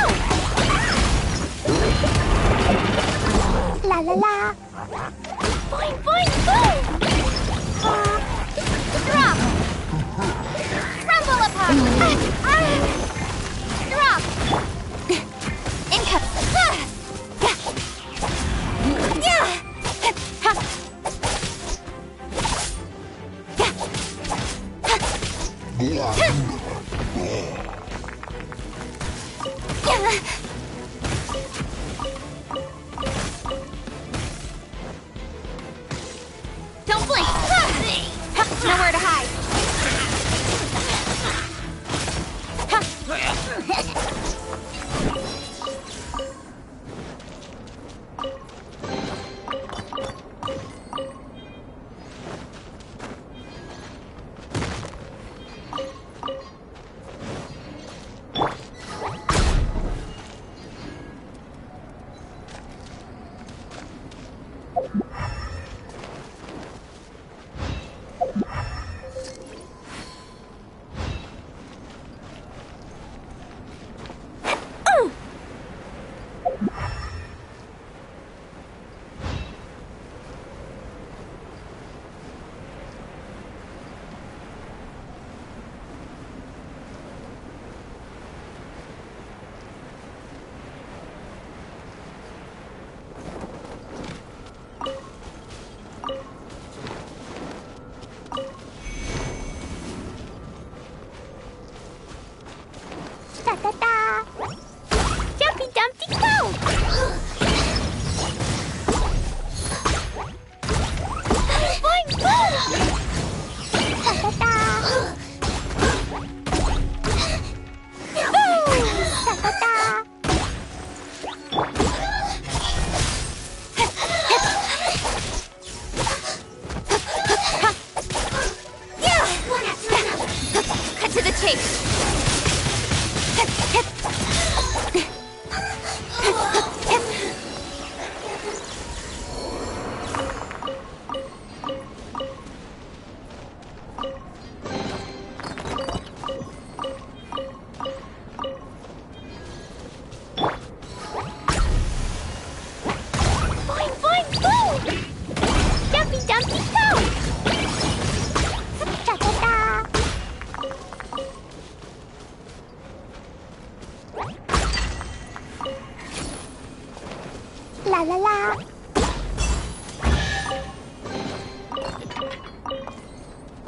C: La la la! Boing boing boom!
D: Drop! Rumble upon! Drop! Income! Don't blink! Nowhere to hide!
C: Da-da-da! Jumpy Dumpty Go! Boing boing! Da-da-da! Da-da-da!
D: Cut to the chase!
C: Boing boing boom! Jumpy Dumpty Go! Da-da-da! La la la!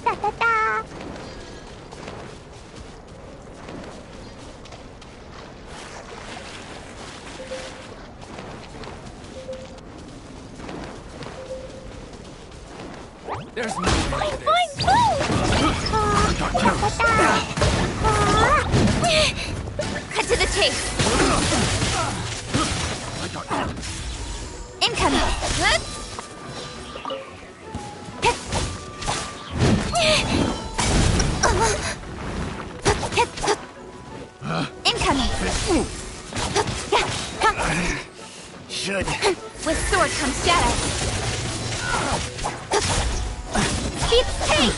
C: Da-da-da!
B: There's no
C: Boing boing boom! Da-da-da!
D: Cut to the chase! Incoming! Incoming!
B: should.
D: With sword comes shadow. Speed take!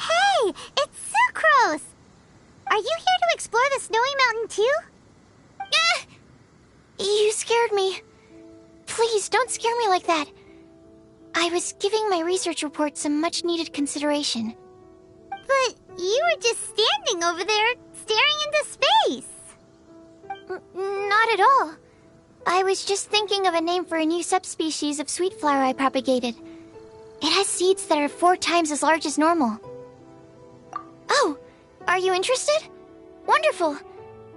C: Hey, it's Sucrose! Are you here to explore the snowy mountain too?
D: You scared me. Please, don't scare me like that. I was giving my research report some much-needed consideration.
C: But you were just standing over there, staring into space.
D: Not at all. I was just thinking of a name for a new subspecies of sweet flower I propagated. It has seeds that are 4 times as large as normal. Are you interested? Wonderful.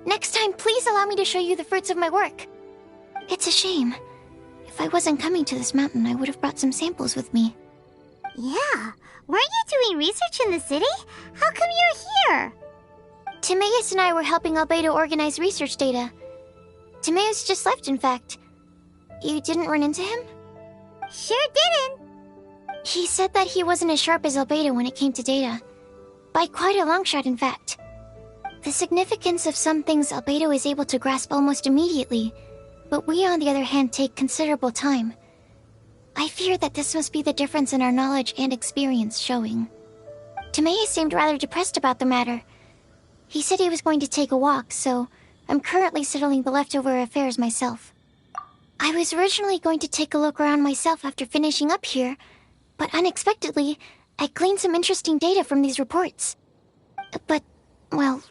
D: Next time, please allow me to show you the fruits of my work. It's a shame. If I wasn't coming to this mountain, I would have brought some samples with me.
C: Yeah. Weren't you doing research in the city? How come you're here?
D: Timaeus and I were helping Albedo organize research data. Timaeus just left, in fact. You didn't run into him?
C: Sure didn't.
D: He said that he wasn't as sharp as Albedo when it came to data. By quite a long shot, in fact. The significance of some things Albedo is able to grasp almost immediately, but we, on the other hand, take considerable time. I fear that this must be the difference in our knowledge and experience showing. Timaeus seemed rather depressed about the matter. He said he was going to take a walk, so I'm currently settling the leftover affairs myself. I was originally going to take a look around myself after finishing up here, but unexpectedly, I gleaned some interesting data from these reports. But, well,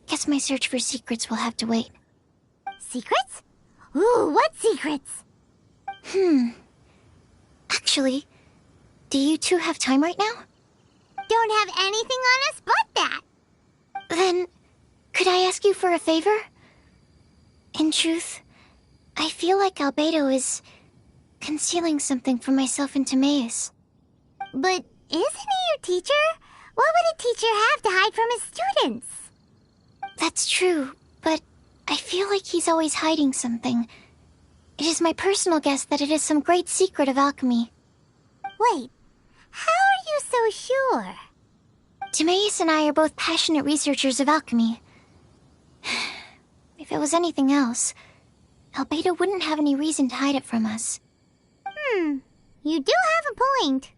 D: guess my search for secrets will have to wait.
C: Secrets? Ooh, what secrets?
D: Actually, do you two have time right now?
C: Don't have anything on us but that.
D: Then, could I ask you for a favor? In truth, I feel like Albedo is concealing something from myself and Timaeus.
C: But isn't he your teacher? What would a teacher have to hide from his students?
D: That's true, but I feel like he's always hiding something. It is my personal guess that it is some great secret of alchemy.
C: Wait, how are you so sure?
D: Timaeus and I are both passionate researchers of alchemy. If it was anything else, Albedo wouldn't have any reason to hide it from us.
C: You do have a point.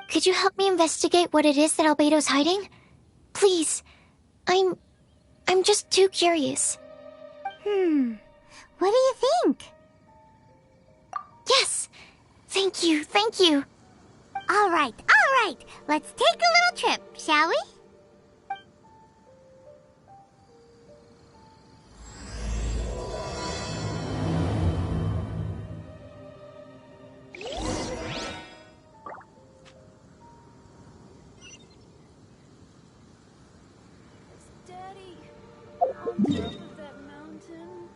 D: Could you help me investigate what it is that Albedo's hiding? Please. I'm just too curious.
C: What do you think?
D: Yes! Thank you, thank you.
C: All right. Let's take a little trip, shall we?
A: Daddy, on top of that mountain.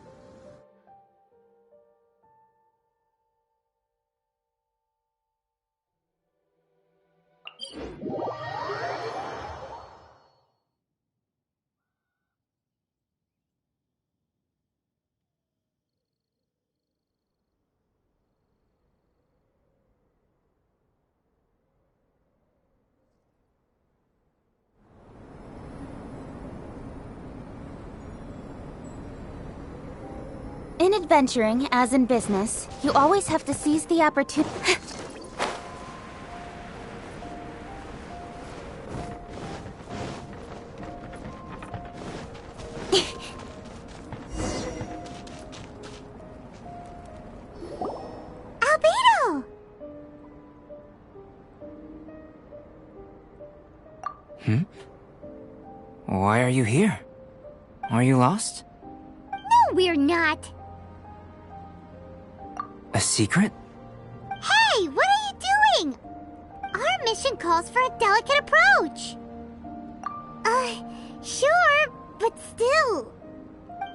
I: In adventuring, as in business, you always have to seize the opportunity.
C: Albedo!
E: Why are you here? Are you lost?
C: No, we're not.
E: A secret?
C: Hey, what are you doing? Our mission calls for a delicate approach. Sure, but still.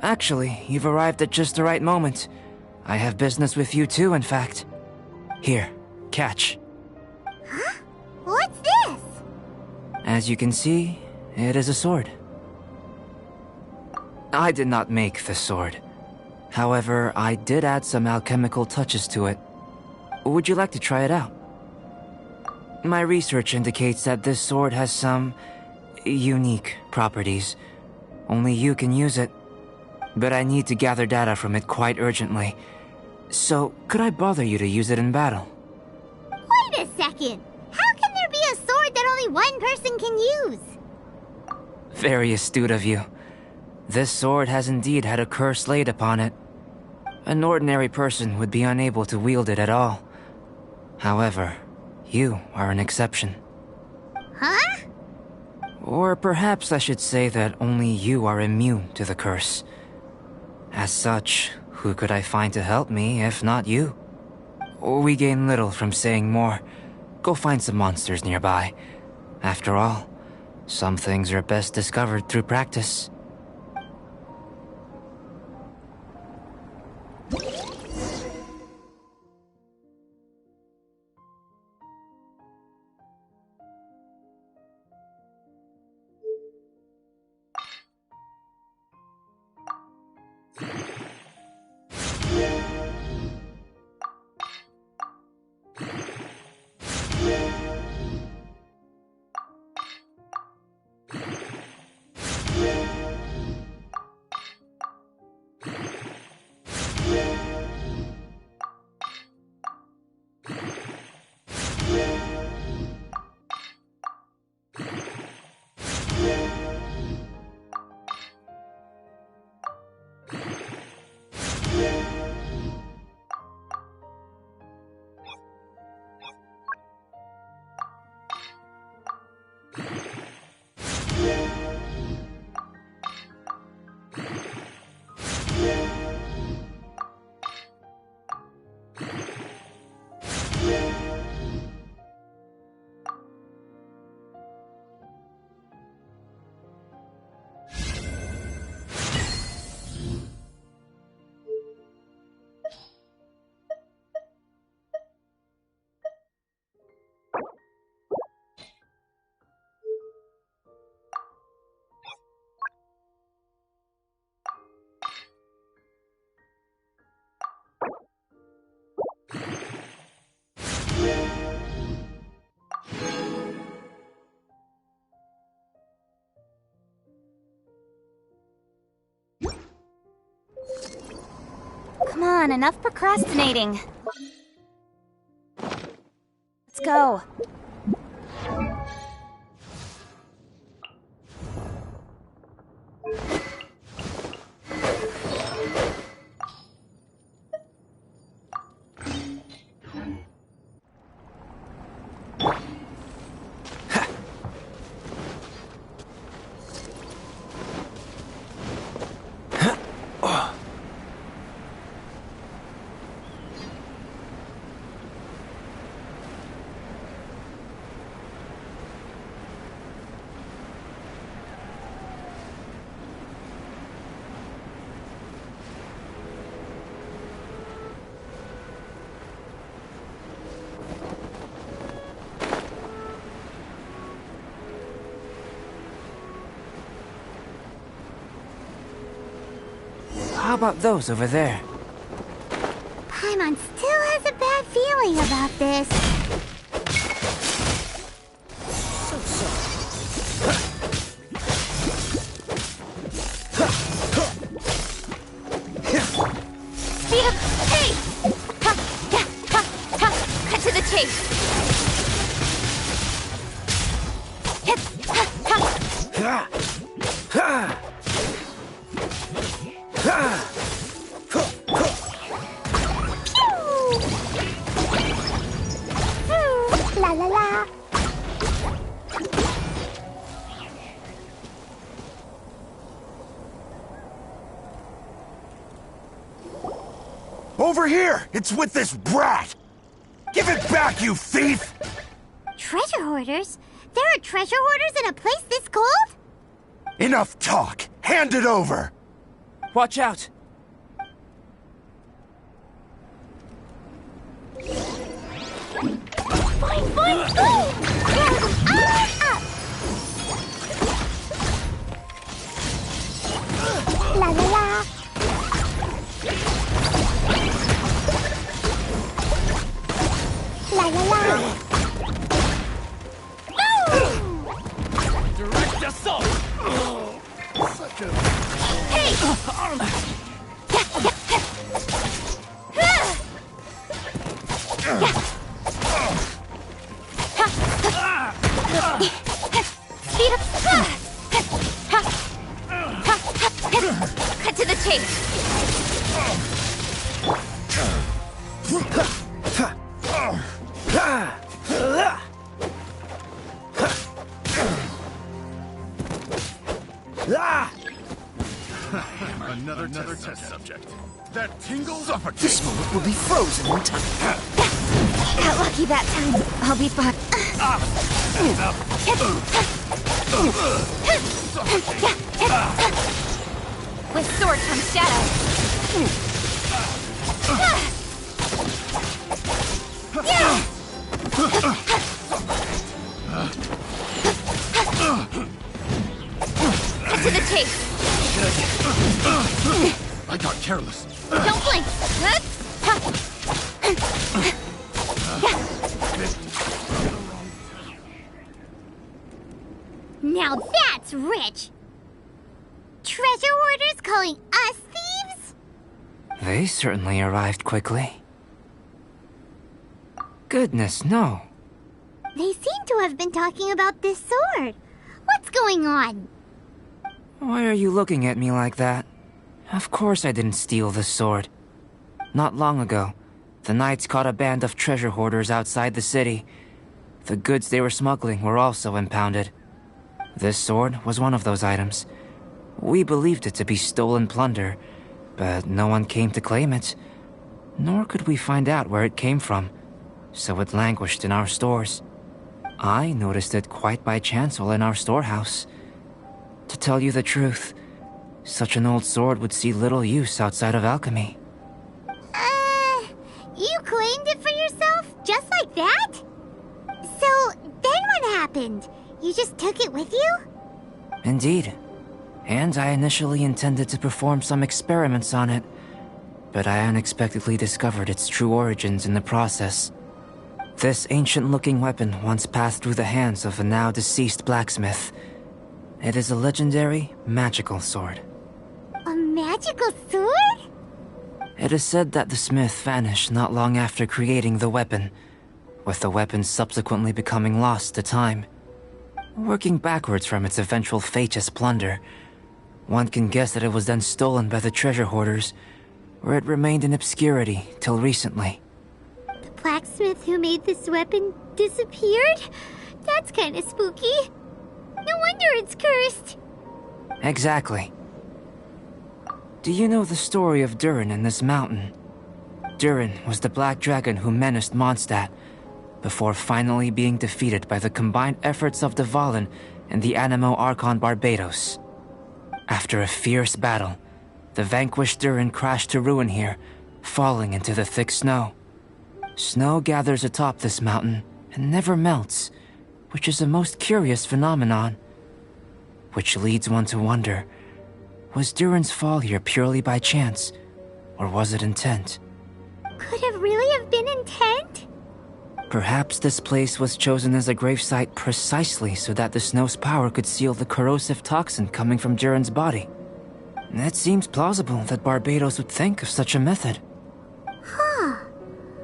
E: Actually, you've arrived at just the right moment. I have business with you too, in fact. Here, catch.
C: Huh? What's this?
E: As you can see, it is a sword. I did not make the sword. However, I did add some alchemical touches to it. Would you like to try it out? My research indicates that this sword has some unique properties. Only you can use it. But I need to gather data from it quite urgently. So, could I bother you to use it in battle?
C: Wait a second. How can there be a sword that only one person can use?
E: Very astute of you. This sword has indeed had a curse laid upon it. An ordinary person would be unable to wield it at all. However, you are an exception.
C: Huh?
E: Or perhaps I should say that only you are immune to the curse. As such, who could I find to help me if not you? We gain little from saying more. Go find some monsters nearby. After all, Some things are best discovered through practice.
I: Come on, enough procrastinating. Let's go.
E: How about those over there?
D: Paimon still has a bad feeling about this.
I: Speed up! Hey! Ha! Yeah! Ha! Ha! Cut to the chase! Hit! Ha! Ha!
D: La la la.
F: Over here! It's with this brat! Give it back, you thief!
D: Treasure hoarders? There are treasure hoarders in a place this cold?
F: Enough talk! Hand it over!
E: Watch out!
D: Fine, fine, fine! La la la. La la la.
B: Direct assault! Such a...
I: Hey! Speed up! Cut to the chase!
F: Another test subject. That tingles up.
B: This moment will be frozen in time.
I: Got lucky that time. I'll be fine. With sword comes shadow. Cut to the chase.
F: I got careless.
I: Don't blink.
D: Now that's rich! Treasure hoarders calling us thieves?
E: They certainly arrived quickly. Goodness, no.
D: They seem to have been talking about this sword. What's going on?
E: Why are you looking at me like that? Of course I didn't steal this sword. Not long ago, the Knights caught a band of treasure hoarders outside the city. The goods they were smuggling were also impounded. This sword was one of those items. We believed it to be stolen plunder, but no one came to claim it. Nor could we find out where it came from, so it languished in our stores. I noticed it quite by chance while in our storehouse. To tell you the truth, such an old sword would see little use outside of alchemy.
D: You claimed it for yourself? Just like that? So, then what happened? You just took it with you?
E: Indeed. And I initially intended to perform some experiments on it, but I unexpectedly discovered its true origins in the process. This ancient-looking weapon once passed through the hands of a now-deceased blacksmith. It is a legendary, magical sword.
D: A magical sword?
E: It is said that the smith vanished not long after creating the weapon, with the weapon subsequently becoming lost to time. Working backwards from its eventual fate as plunder, one can guess that it was then stolen by the treasure hoarders, where it remained in obscurity till recently.
D: The blacksmith who made this weapon disappeared? That's kinda spooky. No wonder it's cursed.
E: Exactly. Do you know the story of Durin and this mountain? Durin was the black dragon who menaced Mondstadt, before finally being defeated by the combined efforts of Dvalin and the Animo Archon Barbados. After a fierce battle, the vanquished Durin crashed to ruin here, falling into the thick snow. Snow gathers atop this mountain and never melts, which is a most curious phenomenon. Which leads one to wonder, was Durin's fall here purely by chance, or was it intent?
D: Could it really have been intent?
E: Perhaps this place was chosen as a gravesite precisely so that the snow's power could seal the corrosive toxin coming from Durin's body. It seems plausible that Barbados would think of such a method.
D: Huh.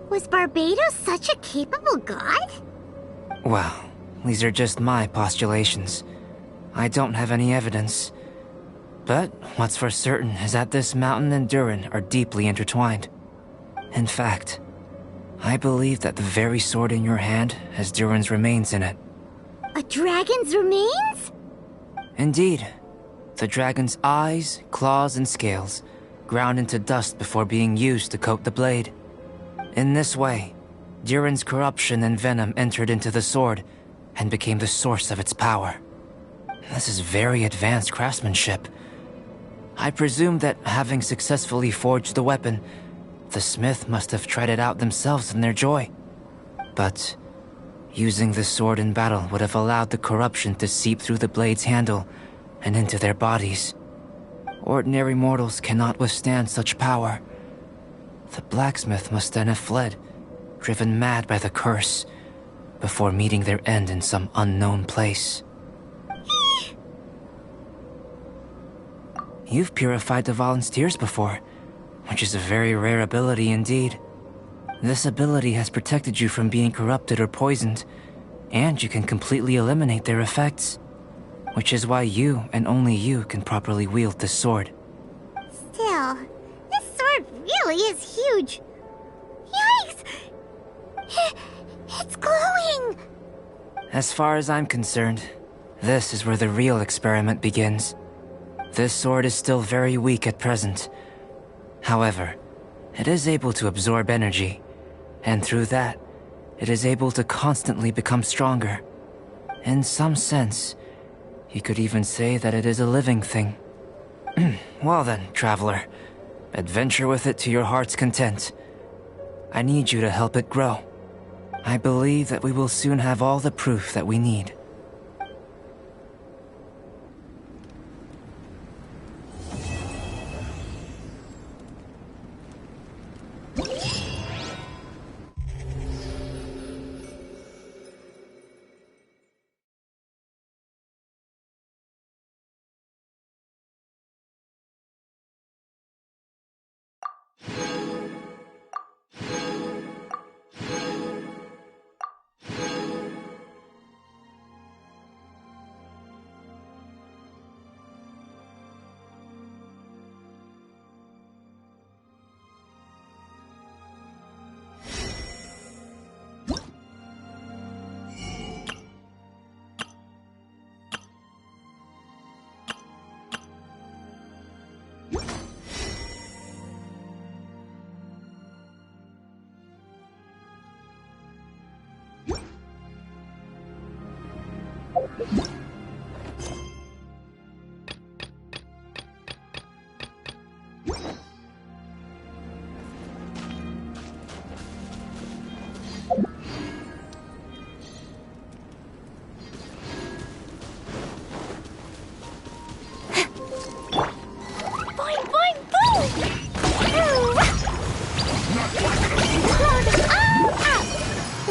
D: Was Barbados such a capable god?
E: Well, these are just my postulations. I don't have any evidence. But what's for certain is that this mountain and Durin are deeply intertwined. In fact, I believe that the very sword in your hand has Durin's remains in it.
D: A dragon's remains?
E: Indeed. The dragon's eyes, claws, and scales ground into dust before being used to coat the blade. In this way, Durin's corruption and venom entered into the sword and became the source of its power. This is very advanced craftsmanship. I presume that having successfully forged the weapon, the smith must have tried it out themselves in their joy. But using the sword in battle would have allowed the corruption to seep through the blade's handle and into their bodies. Ordinary mortals cannot withstand such power. The blacksmith must then have fled, driven mad by the curse, before meeting their end in some unknown place. You've purified Dvalin's tears before, which is a very rare ability indeed. This ability has protected you from being corrupted or poisoned, and you can completely eliminate their effects, which is why you and only you can properly wield this sword.
D: Still, this sword really is huge. Yikes! It's glowing!
E: As far as I'm concerned, this is where the real experiment begins. This sword is still very weak at present. However, it is able to absorb energy, and through that, it is able to constantly become stronger. In some sense, You could even say that it is a living thing. Well then, traveler. Adventure with it to your heart's content. I need you to help it grow. I believe that we will soon have all the proof that we need.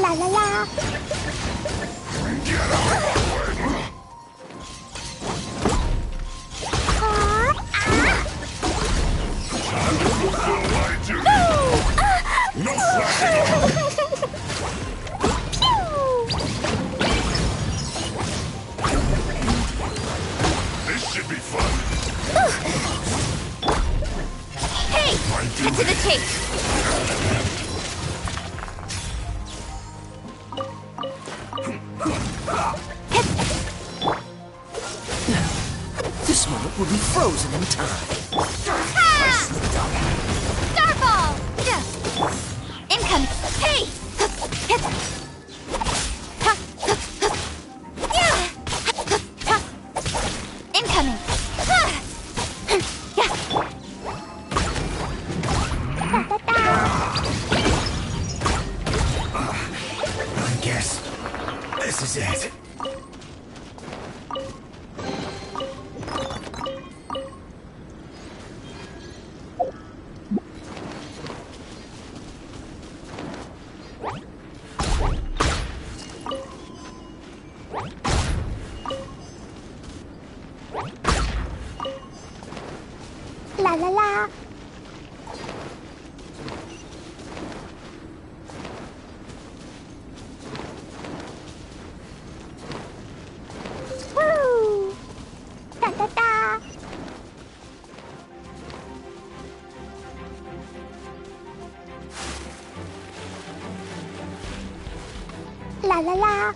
C: La la la.
F: No slacking! This should be fun.
I: Hey! Cut to the chase!
B: This moment will be frozen in time.
I: Starball! Incoming! Hey! Incoming!
B: I guess this is it.
C: La la la. Woo! Da da da. La la la.